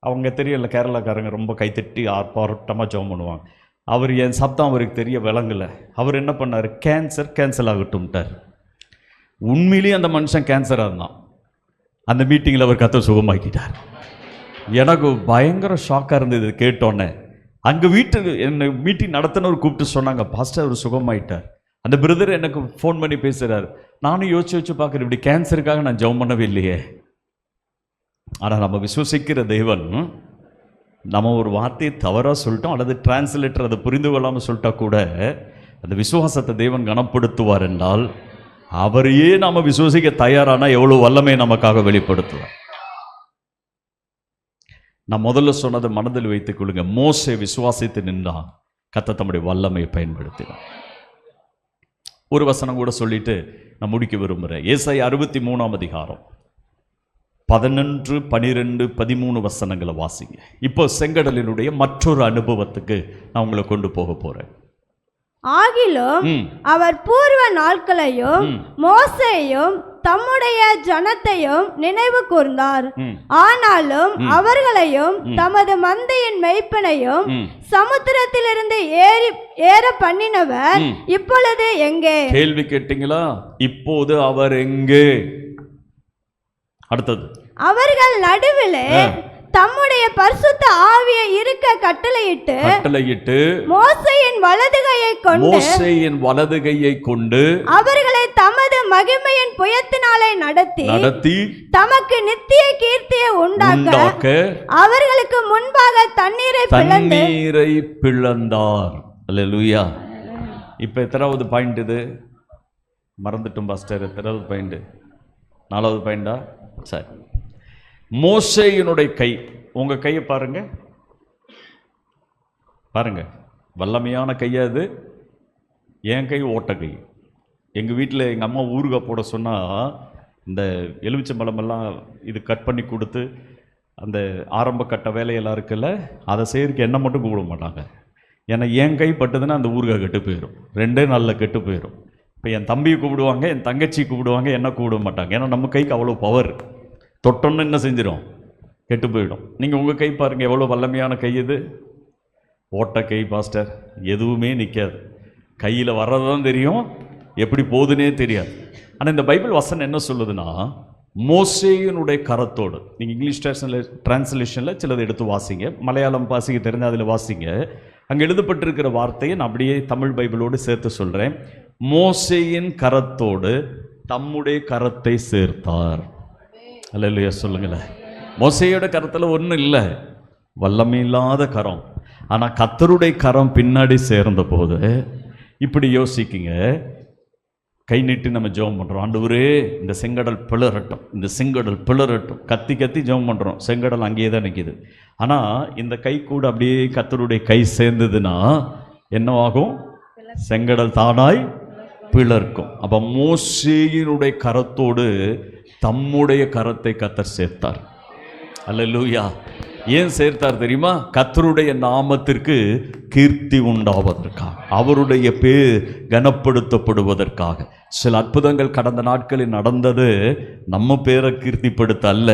அவங்க தெரியல, கேரளாக்காரங்க ரொம்ப கைத்தட்டி ஆர்ப்பாட்டமாக ஜெபம் பண்ணுவாங்க. அவர் என் சப்தம் அவருக்கு தெரிய விளங்கலை. அவர் என்ன பண்ணார்? கேன்சல் ஆகட்டும்ட்டார். உண்மையிலேயே அந்த மனுஷன் கேன்சராக இருந்தான். அந்த மீட்டிங்கில் அவர் கர்த்தர் சுகமாக்கிட்டார். எனக்கு பயங்கர ஷாக்காக இருந்தது கேட்டோன்னே. அங்கே வீட்டுக்கு என்னை மீட்டிங் நடத்தினவர் கூப்பிட்டு சொன்னாங்க, பாஸ்டர் அவர் சுகமாயிட்டார். அந்த பிரதர் எனக்கு ஃபோன் பண்ணி பேசுகிறார். நானும் யோசிச்சு பார்க்குறேன், இப்படி கேன்சருக்காக நான் ஜெபம் பண்ணவே இல்லையே. ஆனால் நம்ம விசுவசிக்கிற தேவன், நம்ம ஒரு வார்த்தையை தவறாக சொல்லிட்டோம் அல்லது டிரான்ஸ்லேட்டர் அதை புரிந்து கொள்ளாமல் சொல்லிட்டா கூட அந்த விசுவாசத்தை தேவன் கனப்படுத்துவார் என்றால் அவரையே நாம் விசுவசிக்க தயாரானால் எவ்வளோ வல்லமை நமக்காக வெளிப்படுத்துவார். நான் முதல்ல சொன்னதை மனதில் வைத்துக் கொள்ளுங்க. மோசே விசுவாசித்து நின்றான், கர்த்தர் தம்முடைய வல்லமையை பயன்படுத்தினார். ஒரு வசனம் கூட சொல்லிட்டு நான் முடிக்க விரும்புகிறேன். ஏசாயா 63ஆம் அதிகாரம் 11, 12, 13 வசனங்களை வாசிங்க. இப்போ செங்கடலினுடைய மற்றொரு அனுபவத்துக்கு நான் உங்களை கொண்டு போக போறேன்.
ஆகிலும் அவர் பூர்வ நாட்களையும் மோசேயும் தம்முடைய ஜனத்தையும் நினைவு கூர்ந்தார்.
ம்.
ஆனாலும் அவர்களையும் தமது மந்தையின் மெய்ப்பனையும் சமுத்திரத்திலிருந்து ஏற பண்ணினவர் இப்பொழுது எங்கே?
கேள்வி கேட்டீங்களா? இப்போது அவர் எங்கே? அடுத்தது,
அவர்கள் நடுவிலே தம்முடைய பரிசுத்த ஆவியை இருக்க கட்டளையிட்டு மோசேயின் வலது கையை கொண்டு அவர்களை தமது மகிமையின் புயத்தினாலே நடத்தி தமக்கு நித்திய கீர்த்தியை உண்டாக்க அவர்களுக்கு முன்பாக தண்ணீரை
பிளந்தார். அல்லேலூயா. இப்ப எத்தனாவது பாயிண்ட் இது? மறந்துட்டும் பாஸ்டர். எத்தனாவது பாயிண்ட்? 4வது பாயிண்டா? சரி. மோசேயினுடைய கை. உங்க கையை பாருங்க, பாருங்க, வல்லமையான கையா அது. என் கை ஓட்ட கை. எங்கள் வீட்டில் எங்கள் அம்மா ஊறுகாய் போட சொன்னால் இந்த எலுமிச்சம்பழமெல்லாம் இது கட் பண்ணி கொடுத்து அந்த ஆரம்ப கட்ட வேலையெல்லாம் இருக்குல்ல, அதை செய்யறதுக்கு என்ன மட்டும் கூப்பிட மாட்டாங்க. ஏன்னா என் கை பட்டதுன்னா அந்த ஊறுகாய் கெட்டு போயிடும், 2 நாளில் கெட்டு போயிடும். இப்போ என் தம்பியை கூப்பிடுவாங்க, என் தங்கச்சி கூப்பிடுவாங்க, என்ன கூப்பிட மாட்டாங்க. ஏன்னா நம்ம கைக்கு அவ்வளோ பவர். தொட்டோன்னு என்ன செஞ்சிடும்? கெட்டு போயிடும். நீங்கள் உங்கள் கை பாருங்கள், எவ்வளோ வல்லமையான கை இது. ஓட்ட கை பாஸ்டர். எதுவுமே நிற்காது. கையில் வர்றதுதான் தெரியும், எப்படி போகுதுன்னே தெரியாது. ஆனால் இந்த பைபிள் வசனம் என்ன சொல்லுதுன்னா, மோசேயினுடைய கரத்தோடு. நீங்கள் இங்கிலீஷ் டிரான்ஸ்லேஷனில் சிலதை எடுத்து வாசிங்க, மலையாளம் வாசிக்க தெரிஞ்ச அதில் வாசிங்க. அங்கே எழுதப்பட்டிருக்கிற வார்த்தையை நான் அப்படியே தமிழ் பைபிளோடு சேர்த்து சொல்கிறேன். மோசேயின் கரத்தோடு தம்முடைய கரத்தை சேர்த்தார். அல்லேலூயா சொல்லுங்களேன். மோசேயோட கரத்தில் ஒன்றும் இல்லை, வல்லமை இல்லாத கரம். ஆனால் கர்த்தருடைய கரம் பின்னாடி சேர்ந்த போது இப்படி யோசிக்குங்க. கை நீட்டி நம்ம ஜெபம் பண்ணுறோம், ஆண்டவரே இந்த செங்கடல் பிளறட்டும், இந்த செங்கடல் பிளறட்டும். கத்தி கத்தி ஜெபம் பண்ணுறோம், செங்கடல் அங்கேயே தான் நிற்கிது. ஆனால் இந்த கை கூட அப்படியே கர்த்தருடைய கை சேர்ந்ததுன்னா என்னவாகும்? செங்கடல் தானாய் பிளர்க்கும். அப்போ மோசேயினுடைய கரத்தோடு தம்முடைய கரத்தை கர்த்தர் சேர்த்தார். அல்லேலூயா. ஏன் சேர்த்தார் தெரியுமா? கர்த்தருடைய நாமத்திற்கு கீர்த்தி உண்டாவதற்காக, அவருடைய பேர் கனப்படுத்தப்படுவதற்காக. சில அற்புதங்கள் கடந்த நாட்களில் நடந்தது நம்ம பேரை கீர்த்திப்படுத்த அல்ல,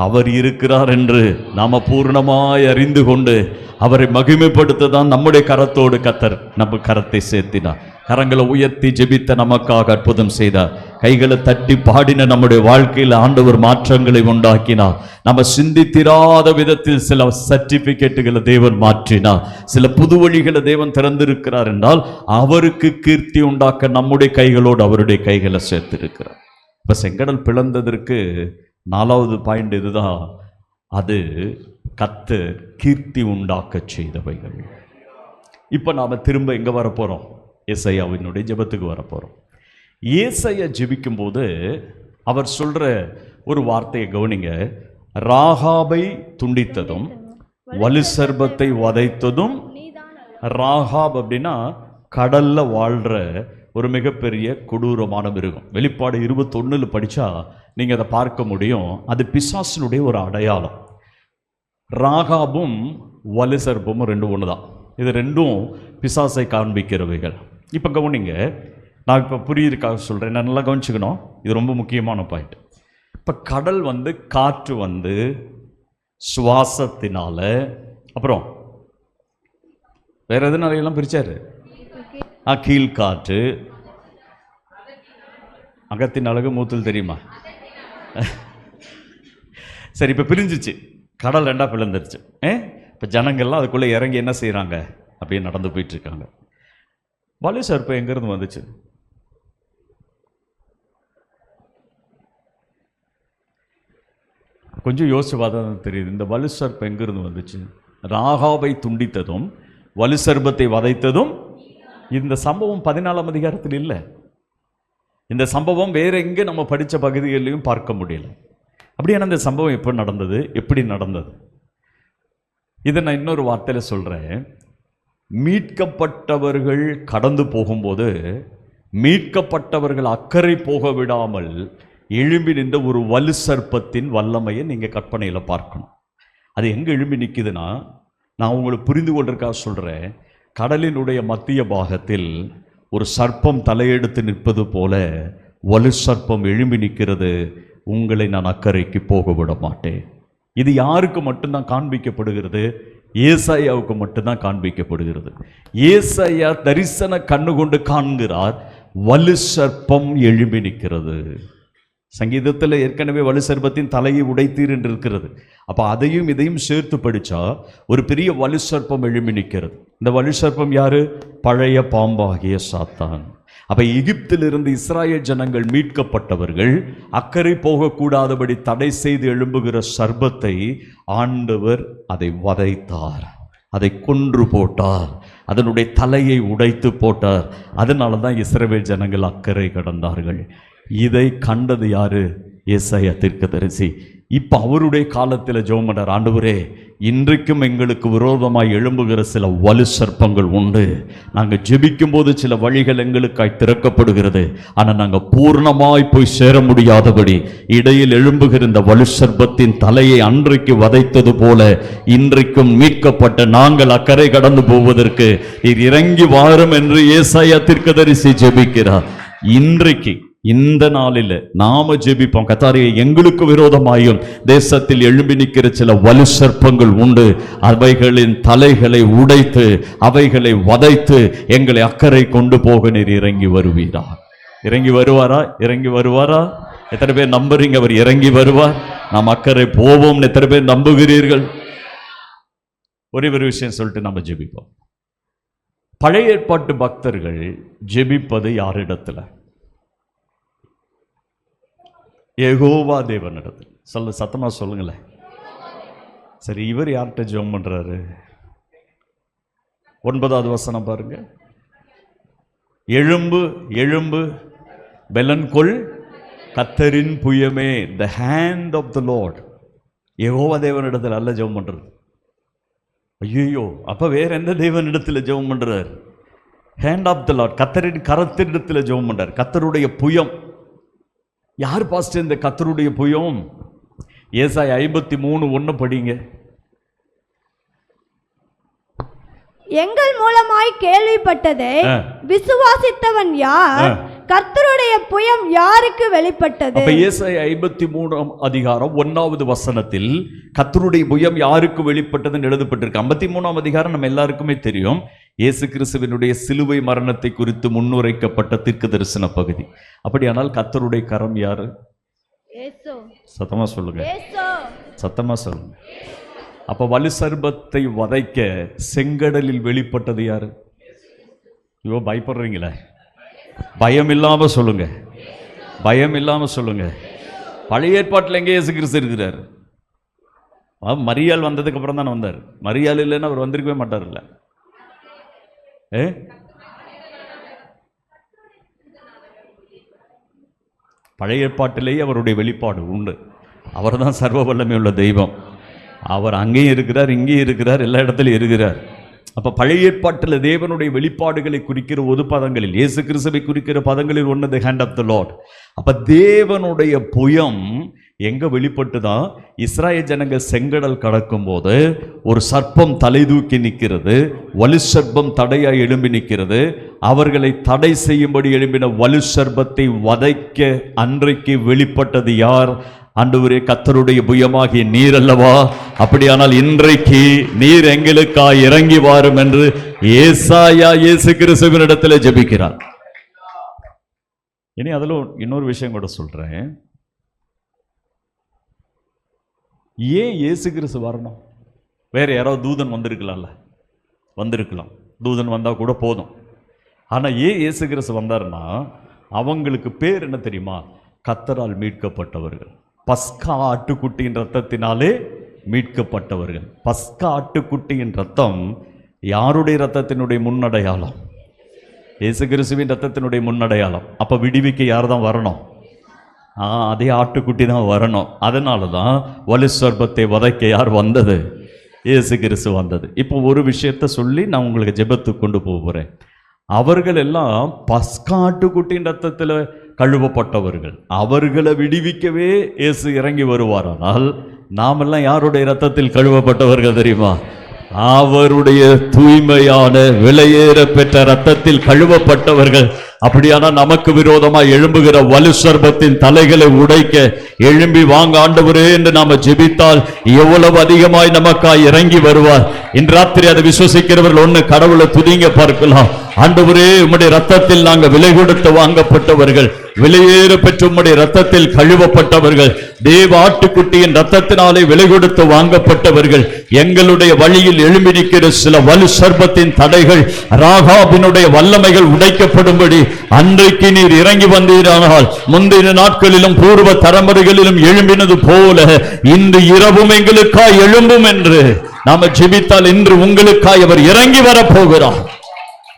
அவர் இருக்கிறார் என்று நாம பூர்ணமாய் அறிந்து கொண்டு அவரை மகிமைப்படுத்த தான் நம்முடைய கரத்தோடு கர்த்தர் நம்ம கரத்தை சேர்த்தினார். கரங்களை உயர்த்தி ஜெபித்த நமக்காக அற்புதம் செய்தார். கைகளை தட்டி பாடின நம்முடைய வாழ்க்கையில் ஆண்டவர் மாற்றங்களை உண்டாக்கினார். நம்ம சிந்தித்திராத விதத்தில் சில சர்டிபிகேட்டுகளை தேவன் மாற்றினார். சில புது வழிகளை தேவன் திறந்திருக்கிறார் என்றால் அவருக்கு கீர்த்தி உண்டாக்க நம்முடைய கைகளோடு அவருடைய கைகளை சேர்த்திருக்கிறார். இப்ப செங்கடல் பிளந்ததற்கு 4வது பாயிண்ட் இதுதான். அது கர்த்தர் கீர்த்தி உண்டாக்க செய்தவைகள். இப்ப நாம திரும்ப எங்க வரப்போறோம்? ஏசாயாவினுடைய ஜெபத்துக்கு வரப்போறோம். ஏசாயா ஜெபிக்கும் போது அவர் சொல்ற ஒரு வார்த்தையை கவனிங்க. ராகாபை துண்டித்ததும் வலு சர்பத்தை வதைத்ததும். ராகாப் அப்படின்னா கடல்ல வாழ்ற ஒரு மிகப்பெரிய கொடூரமான மிருகம். வெளிப்பாடு 21 படிச்சா நீங்க அதை பார்க்க முடியும். அது பிசாசினுடைய ஒரு அடையாளம். ராகாபும் வலு சர்பமும் 2 ஒன்று தான். இது 2ம் பிசாசை காண்பிக்கிறவைகள். இப்போ கவனிங்க, நான் இப்போ புரியுறதுக்காக சொல்கிறேன், நான் நல்லா கவனிச்சுக்கணும். இது ரொம்ப முக்கியமான பாயிண்ட். இப்போ கடல் காற்று சுவாசத்தினால, அப்புறம் வேற எதுனாலையெல்லாம் பிரிச்சாரு? கீழ்காற்று. அகத்தின் அழகு மூத்தில் தெரியுமா? சரி, இப்போ பிரிஞ்சிச்சு, கடல் 2ஆ பிளந்துருச்சு. இப்போ ஜனங்கள்லாம் அதுக்குள்ளே இறங்கி என்ன செய்கிறாங்க? அப்படியே நடந்து போயிட்டு இருக்காங்க. வலு சர்ப்பம் எங்கேருந்து வந்துச்சு? கொஞ்சம் யோசிச்சு பார்த்தா தெரியுது. இந்த வலு சர்ப்பம் எங்கேருந்து வந்துச்சு? ராகாபை துண்டித்ததும் வலு சர்ப்பத்தை வதைத்ததும். இந்த சம்பவம் 14ஆம் அதிகாரத்தில் இல்லை. இந்த சம்பவம் வேற எங்கே நம்ம படித்த பகுதிகளிலையும் பார்க்க முடியல. அப்படியான இந்த சம்பவம் எப்போ நடந்தது, எப்படி நடந்தது? இதை நான் இன்னொரு வார்த்தையில் சொல்கிறேன். மீட்கப்பட்டவர்கள் கடந்து போகும்போது மீட்கப்பட்டவர்கள் அக்கறை போக விடாமல் எழும்பி நின்ற ஒரு வலு சர்ப்பத்தின் வல்லமையை நீங்கள் கற்பனையில் பார்க்கணும். அது எங்கே எழும்பி நிற்குதுன்னா, நான் உங்களுக்கு புரிந்து கொள்றதுக்காக சொல்கிறேன். கடலினுடைய மத்திய பாகத்தில் ஒரு சர்ப்பம் தலையெடுத்து நிற்பது போல வலு சர்ப்பம் எழும்பி நிற்கிறது, உங்களை நான் அக்கறைக்கு போக விட மாட்டேன். இது யாருக்கு மட்டும்தான் காண்பிக்கப்படுகிறது? ஏசாயாவுக்கு மட்டும்தான் காண்பிக்கப்படுகிறது. ஏசாயா தரிசன கண்ணு கொண்டு காண்கிறார், வலு சர்ப்பம் எழும்பி நிற்கிறது. சங்கீதத்தில் ஏற்கனவே வலு சர்ப்பத்தின் தலையை உடைத்தீர் என்று இருக்கிறது. அப்போ அதையும் இதையும் சேர்த்து படித்தா ஒரு பெரிய வலு சர்ப்பம் எழும்பி நிற்கிறது. இந்த வலு சர்ப்பம் யாரு? பழைய பாம்பாகிய சாத்தான். அப்போ எகிப்திலிருந்து இஸ்ராயேல் ஜனங்கள் மீட்கப்பட்டவர்கள் அக்கறை போகக்கூடாதபடி தடை செய்து எழும்புகிற சர்ப்பத்தை ஆண்டவர் அதை வதைத்தார், அதை கொன்று போட்டார், அதனுடைய தலையை உடைத்து போட்டார். அதனால தான் இஸ்ரவேல் ஜனங்கள் அக்கறை கடந்தார்கள். இதை கண்டது யாரு? ஏசாயா தீர்க்கதரிசி. இப்போ அவருடைய காலத்தில் ஜெபம் பண்ணார், ஆண்டவரே இன்றைக்கும் எங்களுக்கு விரோதமாய் எழும்புகிற சில வலு சர்ப்பங்கள் உண்டு. நாங்கள் ஜெபிக்கும் போது சில வழிகள் எங்களுக்காய் திறக்கப்படுகிறது, ஆனால் நாங்கள் பூர்ணமாய் போய் சேர முடியாதபடி இடையில் எழும்புகிற இந்த வலு சர்ப்பத்தின் தலையை அன்றைக்கு வதைத்தது போல இன்றைக்கும் மீட்கப்பட்ட நாங்கள் அக்கறை கடந்து போவதற்கு நீர் இறங்கி வாரும் என்று ஏசாயா தீர்க்கதரிசி ஜெபிக்கிறார். இன்றைக்கு இந்த நாளில் நாம ஜெபிப்போம், கர்த்தாவே எங்களுக்கு விரோதமாயும் தேசத்தில் எழும்பி நிற்கிற சில வலு சர்ப்பங்கள் உண்டு, அவைகளின் தலைகளை உடைத்து அவைகளை வதைத்து எங்களை அக்கறை கொண்டு போக நீர் இறங்கி வருவீரா? இறங்கி வருவாரா? இறங்கி வருவாரா? எத்தனை பேர் நம்புறீங்க அவர் இறங்கி வருவார், நாம் அக்கறை போவோம்? எத்தனை பேர் நம்புகிறீர்கள்? ஒரே ஒரு விஷயம் சொல்லிட்டு நம்ம ஜெபிப்போம். பழைய ஏற்பாட்டு பக்தர்கள் ஜெபிப்பது யாரிடத்துல? யெகோவா தேவனிடத்தில். சத்தமா சொல்லுங்களேன். சரி, இவர் யார்கிட்ட ஜெபம் பண்றாரு? 9வது வசனம் பாருங்க. எழும்பு எழும்பு பெலன்கொள் கர்த்தரின் புயமே. The hand of the Lord. Jehovah தேவனிடத்தில் அல்ல ஜெபம் பண்றது. ஐயோ, அப்ப வேற எந்த தேவனிடத்தில் ஜெபம் பண்றார்? ஹேண்ட் ஆஃப் த லார்ட், கர்த்தரின் கரத்தினிடத்தில் ஜெபம் பண்றார். கர்த்தருடைய புயம். யார் பாஸ்டர் இந்த கர்த்தருடைய புயம்? ஏசாயா 53:1 படிங்க.
எங்கள் மூலமாய் கேள்விப்பட்டதை விசுவாசித்தவன் யார்? கர்த்தருடைய புயம் யாருக்கு வெளிப்பட்டது? அப்ப
ஏசாயா 53 அதிகாரம் 1வது வசனத்தில் கர்த்தருடைய புயம் யாருக்கு வெளிப்பட்டதுன்னு எழுதப்பட்டிருக்கு. 53ஆம் அதிகாரம் நம்ம எல்லாருக்குமே தெரியும். இயேசு கிறிஸ்துவினுடைய சிலுவை மரணத்தை குறித்து முன்னுரைக்கப்பட்ட தீர்க்க தரிசன பகுதி. அப்படியானால் கர்த்தருடைய கரம் யாரு? சத்தமா சொல்லுங்க, சத்தமா சொல்லுங்க. அப்ப வலு சர்ப்பத்தை வதைக்க செங்கடலில் வெளிப்பட்டது யாரு? ஐயோ, பயப்படுறீங்களே? பயம் இல்லாம சொல்லுங்க, பயம் இல்லாம சொல்லுங்க. பழைய ஏற்பாட்டில் எங்கே இயேசு கிறிஸ்து இருக்கிறார்? மரியாள் வந்ததுக்கு அப்புறம் தானே வந்தார். மரியாள் இல்லைன்னா அவர் வந்திருக்கவே மாட்டார். இல்ல பழைய ஏற்பாட்டிலேயே அவருடைய வெளிப்பாடு உண்டு. அவர் தான் சர்வ வல்லமை உள்ள தெய்வம். அவர் அங்கேயும் இருக்கிறார், இங்கேயும் இருக்கிறார், எல்லா இடத்துலையும் இருக்கிறார். அப்ப பழைய ஏற்பாட்டில் தேவனுடைய வெளிப்பாடுகளை குறிக்கிற ஒரு பதங்களில், இயேசு கிறிஸ்துவை குறிக்கிற பதங்களில் ஒன்று the hand of the lord. அப்ப தேவனுடைய புயம் எங்க வெளிப்பட்டுதான்? இஸ்ராயேல் ஜனங்கள் செங்கடல் கடக்கும் போது ஒரு சர்ப்பம் தலை தூக்கி நிற்கிறது, வலு சர்ப்பம் தடையாய் எழும்பி நிற்கிறது. அவர்களை தடை செய்யும்படி எழும்பின வலு சர்ப்பத்தை வதைக்க அன்றைக்கு வெளிப்பட்டது யார்? ஆண்டவரே, கர்த்தருடைய புயமாகிய நீர் அல்லவா? அப்படியானால் இன்றைக்கு நீர் எங்களுக்காய் இறங்கி வாரும் என்று ஏசாயா இயேசு கிறிஸ்துவினிடத்தில் ஜெபிக்கிறார். இனி அதில் இன்னொரு விஷயம் கூட சொல்றேன். ஏன் இயேசு கிறிஸ்து வரணும்? வேற யாராவது தூதன் வந்திருக்கலாம்ல? வந்திருக்கலாம், தூதன் வந்தா கூட போதும். ஆனா ஏன் இயேசு கிறிஸ்து வந்தாருன்னா, அவங்களுக்கு பேர் என்ன தெரியுமா? கர்த்தரால் மீட்கப்பட்டவர்கள். பஸ்கா ஆட்டுக்குட்டியின் ரத்தத்தினாலே மீட்கப்பட்டவர்கள். பஸ்கா ஆட்டுக்குட்டியின் ரத்தம் யாருடைய ரத்தத்தினுடைய முன்னடையாளம்? இயேசு கிறிஸ்துவின் ரத்தத்தினுடைய முன்னடையாளம். அப்ப விடுவிக்க யார் தான் வரணும்? அதே ஆட்டுக்குட்டி தான் வரணும். அதனால தான் வலு சர்ப்பத்தை வதைக்க யார் வந்தது? இயேசு கிறிஸ்து வந்தது. இப்போ ஒரு விஷயத்த சொல்லி நான் உங்களுக்கு ஜெபத்துக்கு கொண்டு போகிறேன். அவர்கள் எல்லாம் பஸ்கா ஆட்டுக்குட்டியின் ரத்தத்தில் கழுவப்பட்டவர்கள். அவர்களை விடுவிக்கவே இயேசு இறங்கி வருவாரானால் நாமெல்லாம் யாருடைய ரத்தத்தில் கழுவப்பட்டவர்கள் தெரியுமா? அவருடைய தூய்மையான விலையேற பெற்ற ரத்தத்தில் கழுவப்பட்டவர்கள். அப்படியானா நமக்கு விரோதமாக எழும்புகிற வலு சர்ப்பத்தின் தலைகளை உடைக்க எழும்பி வாங்க ஆண்டவரே என்று நாம ஜெபித்தால் எவ்வளவு அதிகமாய் நமக்காய் இறங்கி வருவார். இன்று ராத்திரி அதை விசுவசிக்கிறவர்கள் ஒண்ணு கடவுளை துதிங்க பார்க்கலாம். ஆண்டவரே, உம்முடைய ரத்தத்தில் நாங்க விலை கொடுத்து வாங்கப்பட்டவர்கள், விலையேற பெற்று உம்முடைய ரத்தத்தில் கழுவப்பட்டவர்கள், தேவ ஆட்டுக்குட்டியின் ரத்தத்தினாலே விலை கொடுத்து வாங்கப்பட்டவர்கள். எங்களுடைய வழியில் எழும்பி நிற்கிற சில வலு சர்ப்பத்தின் தடைகள், ராகாபினுடைய வல்லமைகள் உடைக்கப்படும்படி அன்றைக்கு நீர் இறங்கி வந்தீரானால் முந்தின நாட்களிலும் பூர்வ தலைமுறைகளிலும் எழும்பினது போல இன்று இரவும் எங்களுக்காய் எழும்பும் என்று நாம ஜெபித்தால் இன்று உங்களுக்காய் அவர் இறங்கி வரப்போகிறார்.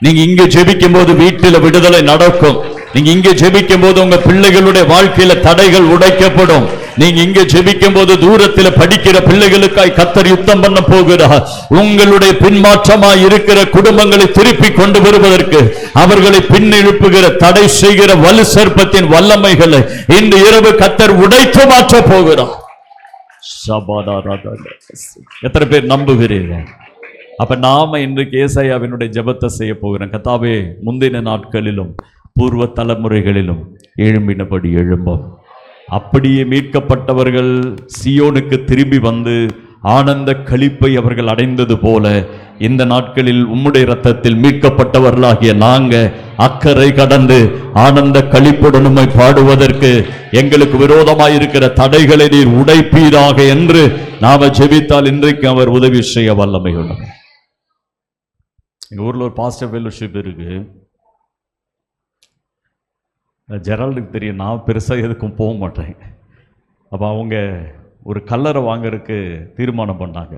நீங்க இங்க ஜெபிக்கும் போது வீட்டில விடுதலை நடக்கும். நீங்க இங்க ஜெபிக்கும் போது உங்க பிள்ளைகளுடைய வாழ்க்கையில தடைகள் உடைக்கப்படும். நீங்க இங்க ஜெபிக்கும் போது தூரத்தில் படிக்கிற பிள்ளைகளுக்காய் கர்த்தர் யுத்தம் பண்ண போகிறார். உங்களுடைய பின்மாற்றமாய் இருக்கிற குடும்பங்களை திருப்பி கொண்டு வருவதற்கு அவர்களை பின்னெழுப்புகிற தடை செய்கிற வலு சர்ப்பத்தின் வல்லமைகளை இன்று இரவு கர்த்தர் உடைத்து மாற்ற போகிறார். எத்தனை பேர் நம்புகிறீர்கள்? அப்ப நாம இன்றைக்கு ஏசாயாவினுடைய ஜெபத்தை செய்ய போகிறோம். கர்த்தாவே, முந்தின நாட்களிலும் பூர்வ தலைமுறைகளிலும் எழும்பினபடி எழும்போம். அப்படியே மீட்கப்பட்டவர்கள் சியோனுக்கு திரும்பி வந்து ஆனந்த களிப்பை அவர்கள் அடைந்தது போல இந்த நாட்களில் உம்முடைய இரத்தத்தில் மீட்கப்பட்டவர்களாகிய நாங்க அக்கறை கடந்து ஆனந்த களிப்புடன் உம்மை பாடுவதற்கு எங்களுக்கு விரோதமாயிருக்கிற தடைகளை நீர் உடைப்பீராக என்று நாம ஜெபித்தால் இன்றைக்கு அவர் உதவி செய்ய வல்லமை உள்ளவர். எங்க ஊர்ல ஒரு பாஸ்டர் ஃபெல்லோஷிப் இருக்கு. ஜெரால்டுக்கு தெரியும், நான் பெருசாக எதுக்கும் போக மாட்டேன். அப்போ அவங்க ஒரு கல்லறை வாங்கறதுக்கு தீர்மானம் பண்ணாங்க.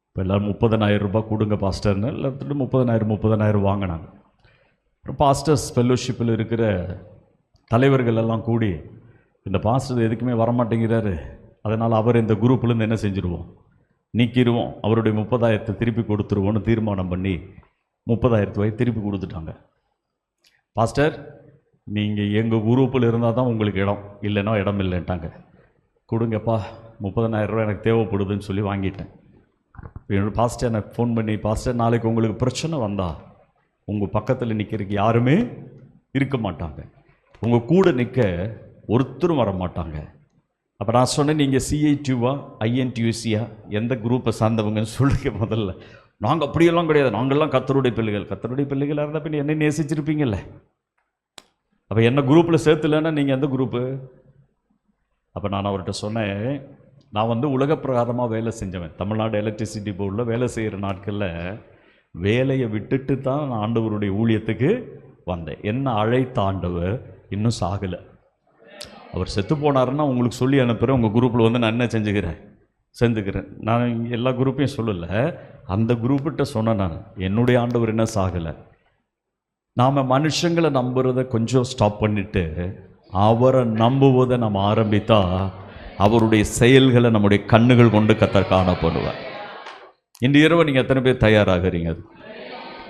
இப்போ எல்லோரும் 30,000 ரூபாய் கொடுங்க பாஸ்டர்னு எல்லாத்துட்டும் 30,000 வாங்கினாங்க. அப்புறம் பாஸ்டர்ஸ் ஃபெல்லோஷிப்பில் இருக்கிற தலைவர்கள் எல்லாம் கூடி, இந்த பாஸ்டர் எதுக்குமே வரமாட்டேங்கிறாரு, அதனால் அவர் இந்த குரூப்லேருந்து என்ன செஞ்சுருவோம், நீக்கிடுவோம், அவருடைய 30,000 திருப்பி கொடுத்துருவோன்னு தீர்மானம் பண்ணி 30,000 ரூபாய் திருப்பி கொடுத்துட்டாங்க. பாஸ்டர், நீங்கள் எங்கள் குரூப்பில் இருந்தால் தான் உங்களுக்கு இடம், இல்லைன்னா இடம் இல்லைன்ட்டாங்க. கொடுங்கப்பா, 30,000 ரூபா எனக்கு தேவைப்படுதுன்னு சொல்லி வாங்கிட்டேன். என்னோட பாஸ்டர் எனக்கு ஃபோன் பண்ணி, பாஸ்டர் நாளைக்கு உங்களுக்கு பிரச்சனை வந்தா உங்கள் பக்கத்தில் நிற்கிறதுக்கு யாருமே இருக்க மாட்டாங்க, உங்கள் கூட நிற்க ஒருத்தரும் வர மாட்டாங்க. அப்போ நான் சொன்னேன், நீங்கள் சிஐடியூவா ஐஎன்டியூசியா எந்த குரூப்பை சார்ந்தவங்கன்னு சொல்லுங்க. முதல்ல நாங்கள் அப்படியெல்லாம் கிடையாது, நாங்கள்லாம் கர்த்தருடைய பிள்ளைகள். கர்த்தருடைய பிள்ளைகளாக இருந்தால் பின்ன என்ன நேசிச்சிருப்பீங்கல்ல. அப்போ என்ன குரூப்பில் சேர்த்துலன்னா நீங்கள் எந்த குரூப்பு? அப்போ நான் அவர்கிட்ட சொன்னேன், நான் உலக பிரகாரமாக வேலை செஞ்சவன். தமிழ்நாடு எலக்ட்ரிசிட்டி போர்டில் வேலை செய்கிற நாட்களில் வேலையை விட்டுட்டு தான் நான் ஆண்டவருடைய ஊழியத்துக்கு வந்தேன். என்ன அழைத்த ஆண்டவர் இன்னும் சாகலை. அவர் செத்து போனாருன்னா உங்களுக்கு சொல்லி அனுப்புகிறேன், உங்கள் குரூப்பில் நான் என்ன சேர்ந்துக்கிறேன். நான் எல்லா குரூப்பையும் சொல்லலை, அந்த குரூப்பிட்ட சொன்னேன். நான் என்னுடைய ஆண்டவர் என்ன சாகலை. நாம் மனுஷங்களை நம்புறதை கொஞ்சம் ஸ்டாப் பண்ணிவிட்டு அவரை நம்புவதை நம்ம ஆரம்பித்தா அவருடைய செயல்களை நம்முடைய கண்ணுகள் கொண்டு கர்த்தர் காணப்படுவார். இன்று இரவு நீங்கள் எத்தனை பேர் தயாராகிறீங்க?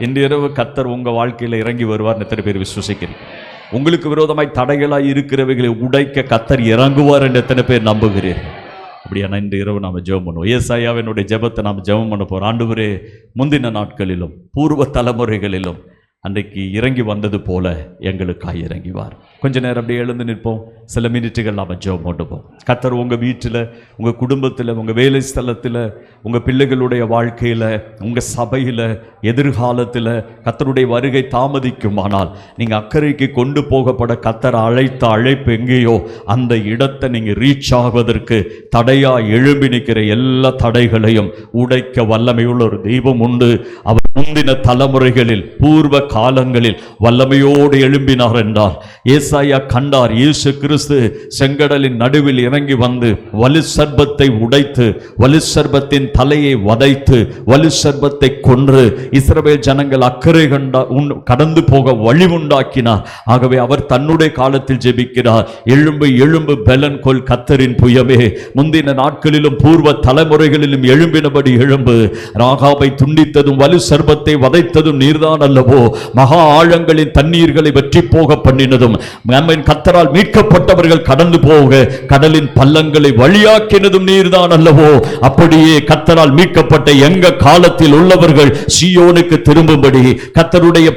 இன்று இரவு கர்த்தர் உங்கள் வாழ்க்கையில் இறங்கி வருவார். எத்தனை பேர் விசுவசிக்கிறீங்க? உங்களுக்கு விரோதமாய் தடைகளாய் இருக்கிறவைகளை உடைக்க கர்த்தர் இறங்குவார் என்று எத்தனை பேர் நம்புகிறீர்கள்? அப்படியான இன்று இரவு நாம் ஜெபம் பண்ணுவோம். ஏசாயாவினுடைய ஜெபத்தை நாம் ஜெபம் பண்ண போகிறோம். ஆண்டவரே, முந்தின நாட்களிலும் பூர்வ தலைமுறைகளிலும் அன்றைக்கு இறங்கி வந்தது போல எங்களுக்காக இறங்கிவார். கொஞ்ச நேரம் அப்படியே எழுந்து நிற்போம். சில மினிட்டுகள் நாம் ஜெபம் பண்ணுவோம். கர்த்தர் உங்கள் வீட்டில், உங்கள் குடும்பத்தில், உங்கள் வேலை ஸ்தலத்தில், உங்கள் பிள்ளைகளுடைய வாழ்க்கையில், உங்கள் சபையில், எதிர்காலத்தில் கர்த்தருடைய வருகை தாமதிக்குமானால் நீங்கள் அக்கறைக்கு கொண்டு போகப்பட கர்த்தர் அழைத்த அழைப்பு எங்கேயோ அந்த இடத்தை நீங்கள் ரீச் ஆவதற்கு தடையாக எழும்பி நிற்கிற எல்லா தடைகளையும் உடைக்க வல்லமையுள்ள ஒரு தெய்வம் உண்டு. அவர் முந்தின தலைமுறைகளில் பூர்வ காலங்களில் வல்லமையோடு எழும்பினார் என்றார். ஏசாயா கண்டார். இயேசு கிறிஸ்து செங்கடலின் நடுவில் இறங்கி வந்து வலு சர்ப்பத்தை உடைத்து, வலு சர்ப்பத்தின் தலையை வதைத்து, வலு சர்ப்பத்தை கொன்று இஸ்ரவேல் ஜனங்கள் அக்கறை கடந்து போக வழி உண்டாக்கினார். ஆகவே அவர் தன்னுடைய காலத்தில் ஜெபிக்கிறார், எழும்பு எழும்பு பெலன் கொள் கர்த்தரின் புயமே, முந்தின நாட்களிலும் பூர்வ தலைமுறைகளிலும் எழும்பினபடி எழும்பு. ராகாபை துண்டித்ததும் வலு சர்ப்பத்தை வதைத்ததும் நீர்தான் அல்லவோ, மகா ஆழங்களின் தண்ணீர்களை வெற்றி போக பண்ணினதும் கர்த்தரால் மீட்கப்பட்டவர்கள் கடந்து போக கடலின் பள்ளங்களை வழியாக்கினதும் நீர்தான் அல்லவோ, அப்படியே கர்த்தரால் மீட்கப்பட்ட எங்க காலத்தில் உள்ளவர்கள் சீயோனுக்கு திரும்பும்படி, கர்த்தருடைய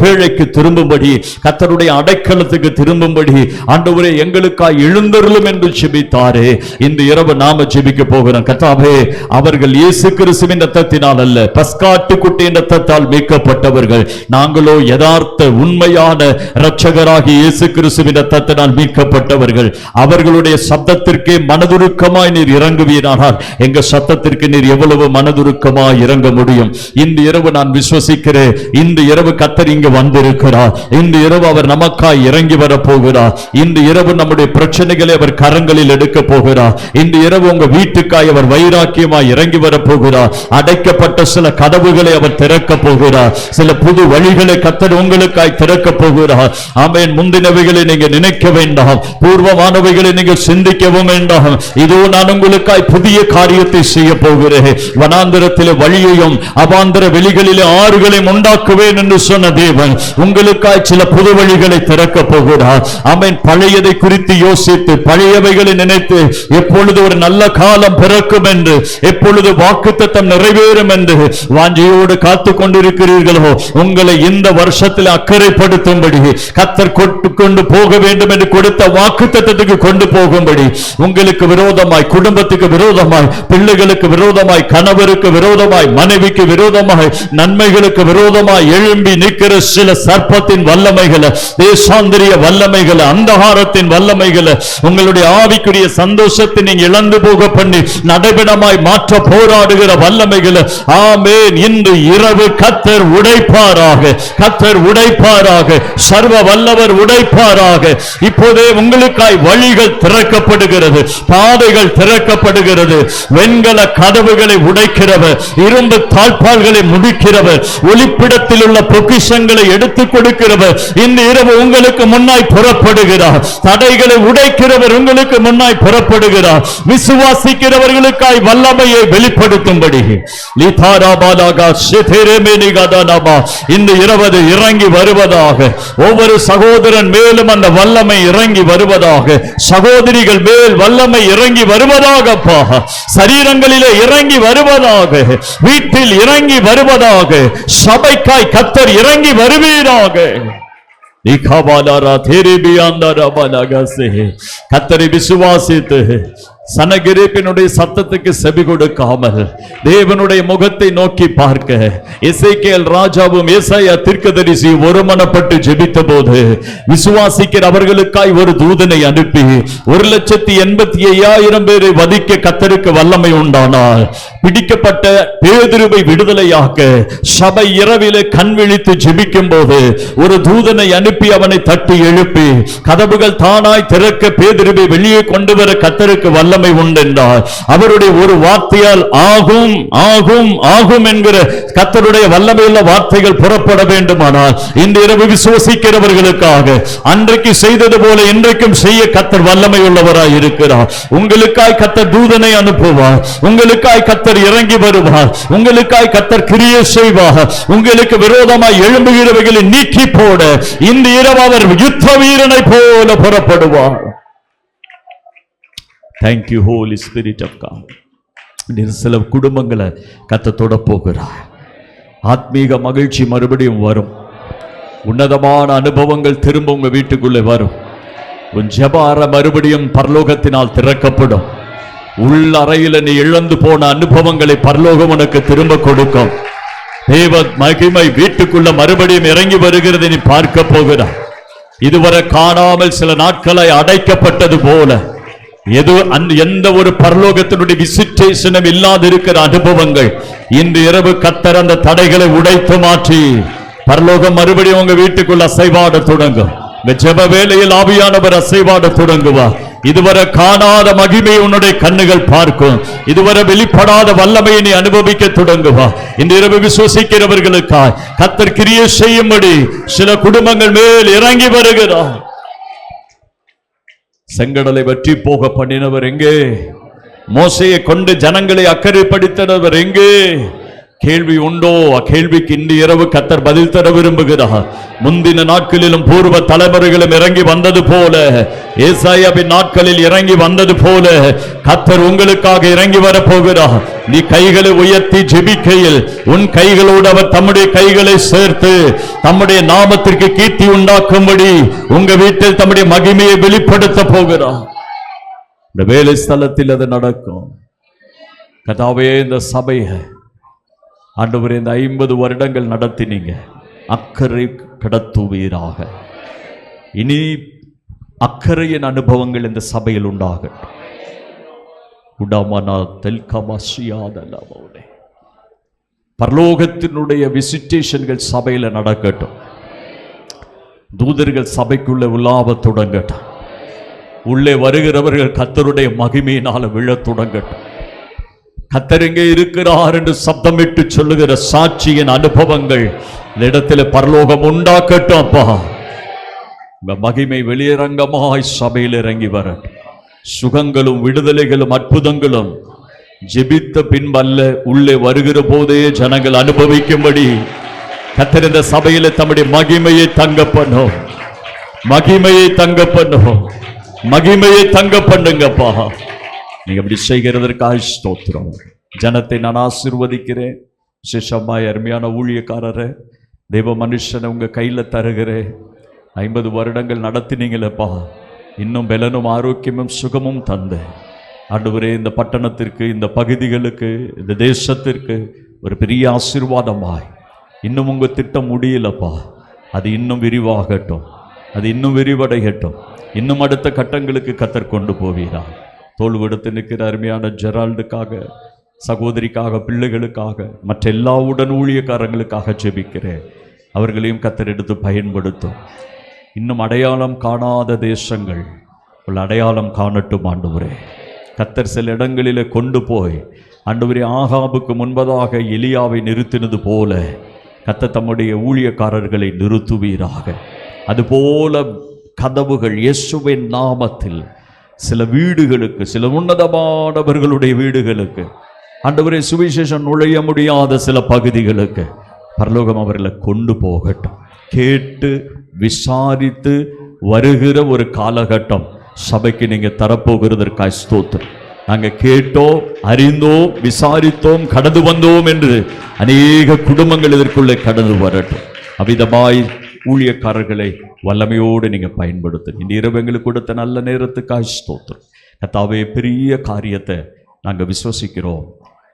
பேழைக்கு திரும்பும்படி, கர்த்தருடைய அடைக்கலத்துக்கு திரும்பும்படி ஆண்டவரே எங்களுக்காய் எழுந்தருளும் என்று ஜெபித்தாரே. இந்த இரவு நாம ஜெபிக்க போகிறோம். கர்த்தாவே, அவர்கள் இயேசு கிறிஸ்துவின் இரத்தத்தினால் அல்ல, பஸ்காட்டுக்குட்டியின் இரத்தத்தால் மீட்கப்பட்டவர்கள். நாங்களோ யதார்த்த உண்மையான இரட்சகராகிய இயேசு கிறிஸ்துவின் இரத்தத்தினால் மீட்கப்பட்டவர்கள். அவர்களுடைய சத்தத்திற்கே மனதுருக்கமாய் நீர் இறங்குவீரானால் எங்க சத்தத்திற்கு நீர் எவ்வளவு மனதுருக்கமாய் இறங்க முடியும்? இந்த இரவு நான் விசுவசிக்கிறேன், இந்த இரவு கர்த்தர் இங்கு வந்திருக்கிறார். இந்த இரவு அவர் நமக்காய் இறங்கி வர போகிறார். இந்த இரவு நம்முடைய பிரச்சனைகளை அவர் கரங்களில் எடுக்க போகிறார். இந்த இரவு உங்க வீட்டுக்காய் அவர் வைராக்கியமாய் இறங்கி வர போகிறார். அடைக்கப்பட்ட சில கதவுகளை அவர் திறக்க போகிறார். சில புது வழிகளை கர்த்தர் உங்களுக்காய் திறக்க போகிறார். ஆமென். முந்தினவைகளை நீங்க நினைக்க வேண்டாம், பூர்வமானவைகளை நீங்க சிந்திக்கவும் வேண்டாம். இதோ நான் உங்களுக்காய் புதிய காரியத்தை செய்ய போகிறேன். வனாந்திரத்திலே வழியையும் அவாந்தர வெளிகளிலே ஆறுகளையும் உண்டாக்குவேன் என்று சொன்ன தேவன் உங்களுக்காய் சில புது வழிகளை திறக்க போகிறார். ஆமென். பழையதை குறித்து யோசித்து, பழையவைகளை நினைத்து, எப்பொழுது ஒரு நல்ல காலம் பிறக்கும் என்று, எப்பொழுது வாக்குத்தத்தம் நிறைவேறும் என்று வாஞ்சையோடு காத்து கொண்டிருக்கிறீர்களோ, உங்களை இந்த வருஷத்தில் அக்கறைப்படுத்தும்படி, கர்த்தர் கொண்டு போக வேண்டும் என்று கொடுத்த வாக்குத்தத்தத்துக்கு கொண்டு போகும்படி, உங்களுக்கு விரோதமாய், குடும்பத்துக்கு விரோதமாய், பிள்ளைகளுக்கு விரோதமாய், கணவருக்கு விரோதமாய், மனைவிக்கு விரோதமாய், நன்மைகளுக்கு விரோதமாய் எழும்பி நிற்கிற சில சர்ப்பத்தின் வல்லமைகளை, தேசாந்திரிய வல்லமைகளை, அந்தகாரத்தின் வல்லமைகளை, உங்களுடைய ஆவிக்குரிய சந்தோஷத்தை நீங்க இழந்து போக பண்ணி நடைபெறமாய் மாற்ற போராடுகிற வல்லமைகளை, ஆமென், இன்று இரவு கர்த்தர் உடைப்பாராக, கர்த்தர் உடைப்பாராக, சர்வ வல்லவர் உடைப்பாராக. இப்போதே உங்களுக்காய் வழிகள் திறக்கப்படுகிறது, பாதைகள் திறக்கப்படுகிறது. வெண்கல கதவுகளை உடைக்கிறவர், இரும்பு தாழ்பால்களை முடிக்கிறவர், ஒளிப்பிடத்தில் உள்ள பொக்கிஷங்களை எடுத்துக் கொடுக்கிறவர் இந்த இரவு உங்களுக்கு முன்னாய் புறப்படுகிறார். தடைகளை உடைக்கிறவர் உங்களுக்கு முன்னாய் புறப்படுகிறார். விசுவாசிக்கிறவர்களுக்காய் வல்லமையை வெளிப்படுத்தும்படி இந்த இரவு இறங்கி வருவதாக, ஒவ்வொரு சகோதரன் மேலும் அந்த வல்லமை இறங்கி வருவதாக, சகோதரிகள் மேல் வல்லமை இறங்கி வருவதாக, சரீரங்களிலே இறங்கி வருவதாக, வீட்டில் இறங்கி வருவதாக, சபைக்காய் கர்த்தர் இறங்கி வருவீராக. கர்த்தரை விசுவாசித்து சனகிரேப்பினுடைய சத்தத்துக்கு செவி கொடுக்காமல் தேவனுடைய முகத்தை நோக்கி பார்க்க எசேக்கியேல் ராஜாவும் ஏசாயா தீர்க்கதரிசி ஒருமனப்பட்டு ஜெபித்த போது, விசுவாசிக்கிற அவர்களுக்காய் ஒரு தூதனை அனுப்பி 1,85,000 பேரை வதிக்க கர்த்தருக்கு வல்லமை உண்டானால், பிடிக்கப்பட்ட பேதுருவை விடுதலையாக்க சபை இரவிலே கண் விழித்து ஜெபிக்கும் போது ஒரு தூதனை அனுப்பி அவனை தட்டி எழுப்பி கதவுகள் தானாய் திறக்க பேதுருவை வெளியே கொண்டு வர கர்த்தருக்கு வல்லமை உண்டென்றார். அவருடைய ஒரு வார்த்தையால் ஆகும் ஆகும் ஆகும் என்கிற கர்த்தருடைய வல்லமையுள்ள வார்த்தைகள் புறப்பட வேண்டுமானால் இந்த இரவு விசுவாசிக்கிறவர்களுக்காக அன்றைக்கு செய்தது போல இன்றைக்கும் செய்ய கர்த்தர் வல்லமை உள்ளவராய் இருக்கிறார். உங்களுக்காய் கர்த்தர் தூதனை அனுப்புவார், உங்களுக்காய் கர்த்தர் இறங்கி வருவார், உங்களுக்காய் கர்த்தர் கிரியை செய்வார். உங்களுக்கு விரோதமாய் எழும்புகிறவைகளை நீக்கி போட இந்த இரவு அவர் யுத்த வீரனை போல புறப்படுவார். Thank you, Holy Spirit of God. சில குடும்பங்களை கர்த்தர் தொட போகிறார். ஆத்மீக மகிழ்ச்சி மறுபடியும் வரும். உன்னதமான அனுபவங்கள் திரும்ப உங்க வீட்டுக்குள்ளே வரும். உன் ஜெப அறை மறுபடியும் பரலோகத்தினால் திறக்கப்படும். உள்ள அறையில நீ இழந்து போன அனுபவங்களை பரலோகம் உனக்கு திரும்ப கொடுக்கும். தேவ மகிமை வீட்டுக்குள்ள மறுபடியும் இறங்கி வருகிறது. நீ பார்க்க போகிறாய். இதுவரை காணாமல் சில நாட்களாய் அடைக்கப்பட்டது போல எந்த ஒரு பரலோகத்தினுடைய விசிட்டேஷனும் இல்லாதிருக்கிற அனுபவங்கள் இன்று இரவு கர்த்தர் அந்த தடைகளை உடைத்து மாற்றி பரலோகம் மறுபடியும் உங்க வீட்டுக்குள்ள அசைவாட தொடங்கும். ஜெப வேளையில் ஆவியானவர் அசைவாட தொடங்குவார். இதுவரை காணாத மகிமையை உன்னுடைய கண்ணுகள் பார்க்கும். இதுவரை வெளிப்படாத வல்லமையை நீ அனுபவிக்க தொடங்குவா. இந்த இரவு விசுவாசிக்கிறவர்களுக்காய் கர்த்தர் கிரியை செய்யும்படி சில குடும்பங்கள் மேல் இறங்கி வருகிறார். செங்கடலை வெற்றி போக பண்ணினவர் எங்கே? மோசையை கொண்டு ஜனங்களை அக்கறைப்படுத்தினவர் எங்கே? கேள்வி உண்டோ? கேள்விக்கு இன்று இரவு கர்த்தர் பதில் தர விரும்புகிறார். முந்தின நாட்களிலும் பூர்வ தலைமுறைகளும் இறங்கி வந்தது போல, ஏசாயாவின் நாட்களில் இறங்கி வந்தது போல கர்த்தர் உங்களுக்காக இறங்கி வர போகிறார். நீ கைகளை உயர்த்தி ஜெபிக்கையில் உன் கைகளோடு அவர் தம்முடைய கைகளை சேர்த்து தம்முடைய நாமத்திற்கு கீர்த்தி உண்டாக்கும்படி உங்க வீட்டில் தம்முடைய மகிமையை வெளிப்படுத்த போகிறார். இந்த வேலை ஸ்தலத்தில் அது நடக்கும். கர்த்தாவே, இந்த சபையை ஆண்டவரே இந்த 50 வருடங்கள் நடத்தினீங்க, அக்கறை கடத்துவீராக. இனி அக்கறையின் அனுபவங்கள் இந்த சபையில் உண்டாகட்டும். பரலோகத்தினுடைய விசிட்டேஷன்கள் சபையில நடக்கட்டும். தூதர்கள் சபைக்குள்ள உலாவ தொடங்கட்டும். உள்ளே வருகிறவர்கள் கர்த்தருடைய மகிமையினால விழத் தொடங்கட்டும். கர்த்தர் எங்கே இருக்கிறார் என்று சப்தமிட்டு சொல்லுகிற சாட்சியின் அனுபவங்கள் இந்த இடத்துல பரலோகம் உண்டாக்கட்டும். அப்பா, உங்க மகிமை வெளியரங்கமாய் சபையில் இறங்கி வரட்டும். சுகங்களும் விடுதலைகளும் அற்புதங்களும் ஜெபித்த பின்பல்ல, உள்ளே வருகிற போதே ஜனங்கள் அனுபவிக்கும்படி கர்த்தர் இந்த சபையில தம்முடைய மகிமையை தங்க பண்ணும். மகிமையை தங்க பண்ணும். மகிமையை தங்க பண்ணுங்கப்பா. நீங்க அப்படி செய்கிறதற்காக ஸ்தோத்திரம். ஜனத்தை நான் ஆசீர்வதிக்கிறேன். விசேஷமாய் அருமையான ஊழியக்காரரை, தெய்வ மனுஷனை உங்க கையில தருகிறேன். 50 வருடங்கள் நடத்தினீங்களப்பா. இன்னும் பலனும் ஆரோக்கியமும் சுகமும் தந்து ஆண்டவரே இந்த பட்டணத்திற்கு, இந்த பகுதிகளுக்கு, இந்த தேசத்திற்கு ஒரு பெரிய ஆசீர்வாதமாய், இன்னும் உங்க திட்டம் முடியலப்பா, அது இன்னும் விரிவாகட்டும், அது இன்னும் விரிவடையட்டும். இன்னும் அடுத்த கட்டங்களுக்கு கர்த்தர் கொண்டு போவீரா. தோல் விடுத்து நிற்கிற அருமையான ஜெரால்டுக்காக, சகோதரிக்காக, பிள்ளைகளுக்காக, மற்ற எல்லா உடன் ஊழியக்காரங்களுக்காக ஜெபிக்கிறேன். அவர்களையும் கர்த்தர் எடுத்து பயன்படுத்தும். இன்னும் அடையாளம் காணாத தேசங்கள் உள்ள அடையாளம் காணட்டும் ஆண்டவரே. கர்த்தர் சில இடங்களிலே கொண்டு போய் ஆண்டவரே ஆகாபுக்கு முன்பதாக எலியாவை நிறுத்தினது போல கர்த்தர் தம்முடைய ஊழியக்காரர்களை நிறுத்துவீராக. அதுபோல கதவுகள் இயேசுவின் நாமத்தில் சில வீடுகளுக்கு, சில உன்னதமானவர்களுடைய வீடுகளுக்கு, ஆண்டவரே சுவிசேஷம் நுழைய முடியாத சில பகுதிகளுக்கு பரலோகம் அவர்களை கொண்டு போகட்டும். கேட்டு விசாரித்து வருகிற ஒரு காலகட்டம் சபைக்கு நீங்க தரப்போகிறதற்காய் ஸ்தோத்திரம். நாங்கள் கேட்டோம், அறிந்தோம், விசாரித்தோம், கடந்து வந்தோம் என்று அநேக குடும்பங்கள் இதற்குள்ளே கடந்து வரட்டும். அவ்விதமாய் ஊழியக்காரர்களை வல்லமையோடு நீங்க பயன்படுத்த இந்த இரவு எங்களுக்கு கொடுத்த நல்ல நேரத்துக்காக ஸ்தோத்திரம். கர்த்தாவே, பெரிய காரியத்தை நாங்கள் விசுவசிக்கிறோம்.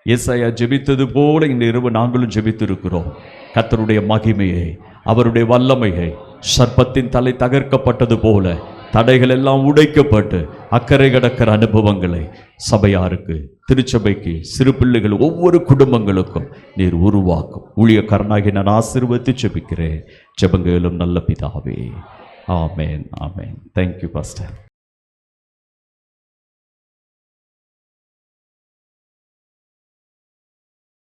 ஏசாயா ஜெபித்தது போல இந்த இரவு நாங்களும் ஜெபித்திருக்கிறோம். கர்த்தருடைய மகிமையை, அவருடைய வல்லமையை, சர்ப்பத்தின் தலை தகர்க்கப்பட்டது போல தடைகள் எல்லாம் உடைக்கப்பட்டு அக்கறை கடக்கிற அனுபவங்களை சபையாருக்கு, திருச்சபைக்கு, சிறு பிள்ளைகள், ஒவ்வொரு குடும்பங்களுக்கும் நீர் உருவாக்கும். ஊழியக்காரனாகி நான் ஆசீர்வதித்து ஜெபிக்கிறேன். ஜெபங்களும் நல்ல பிதாவே. Amen, amen. Thank you pastor.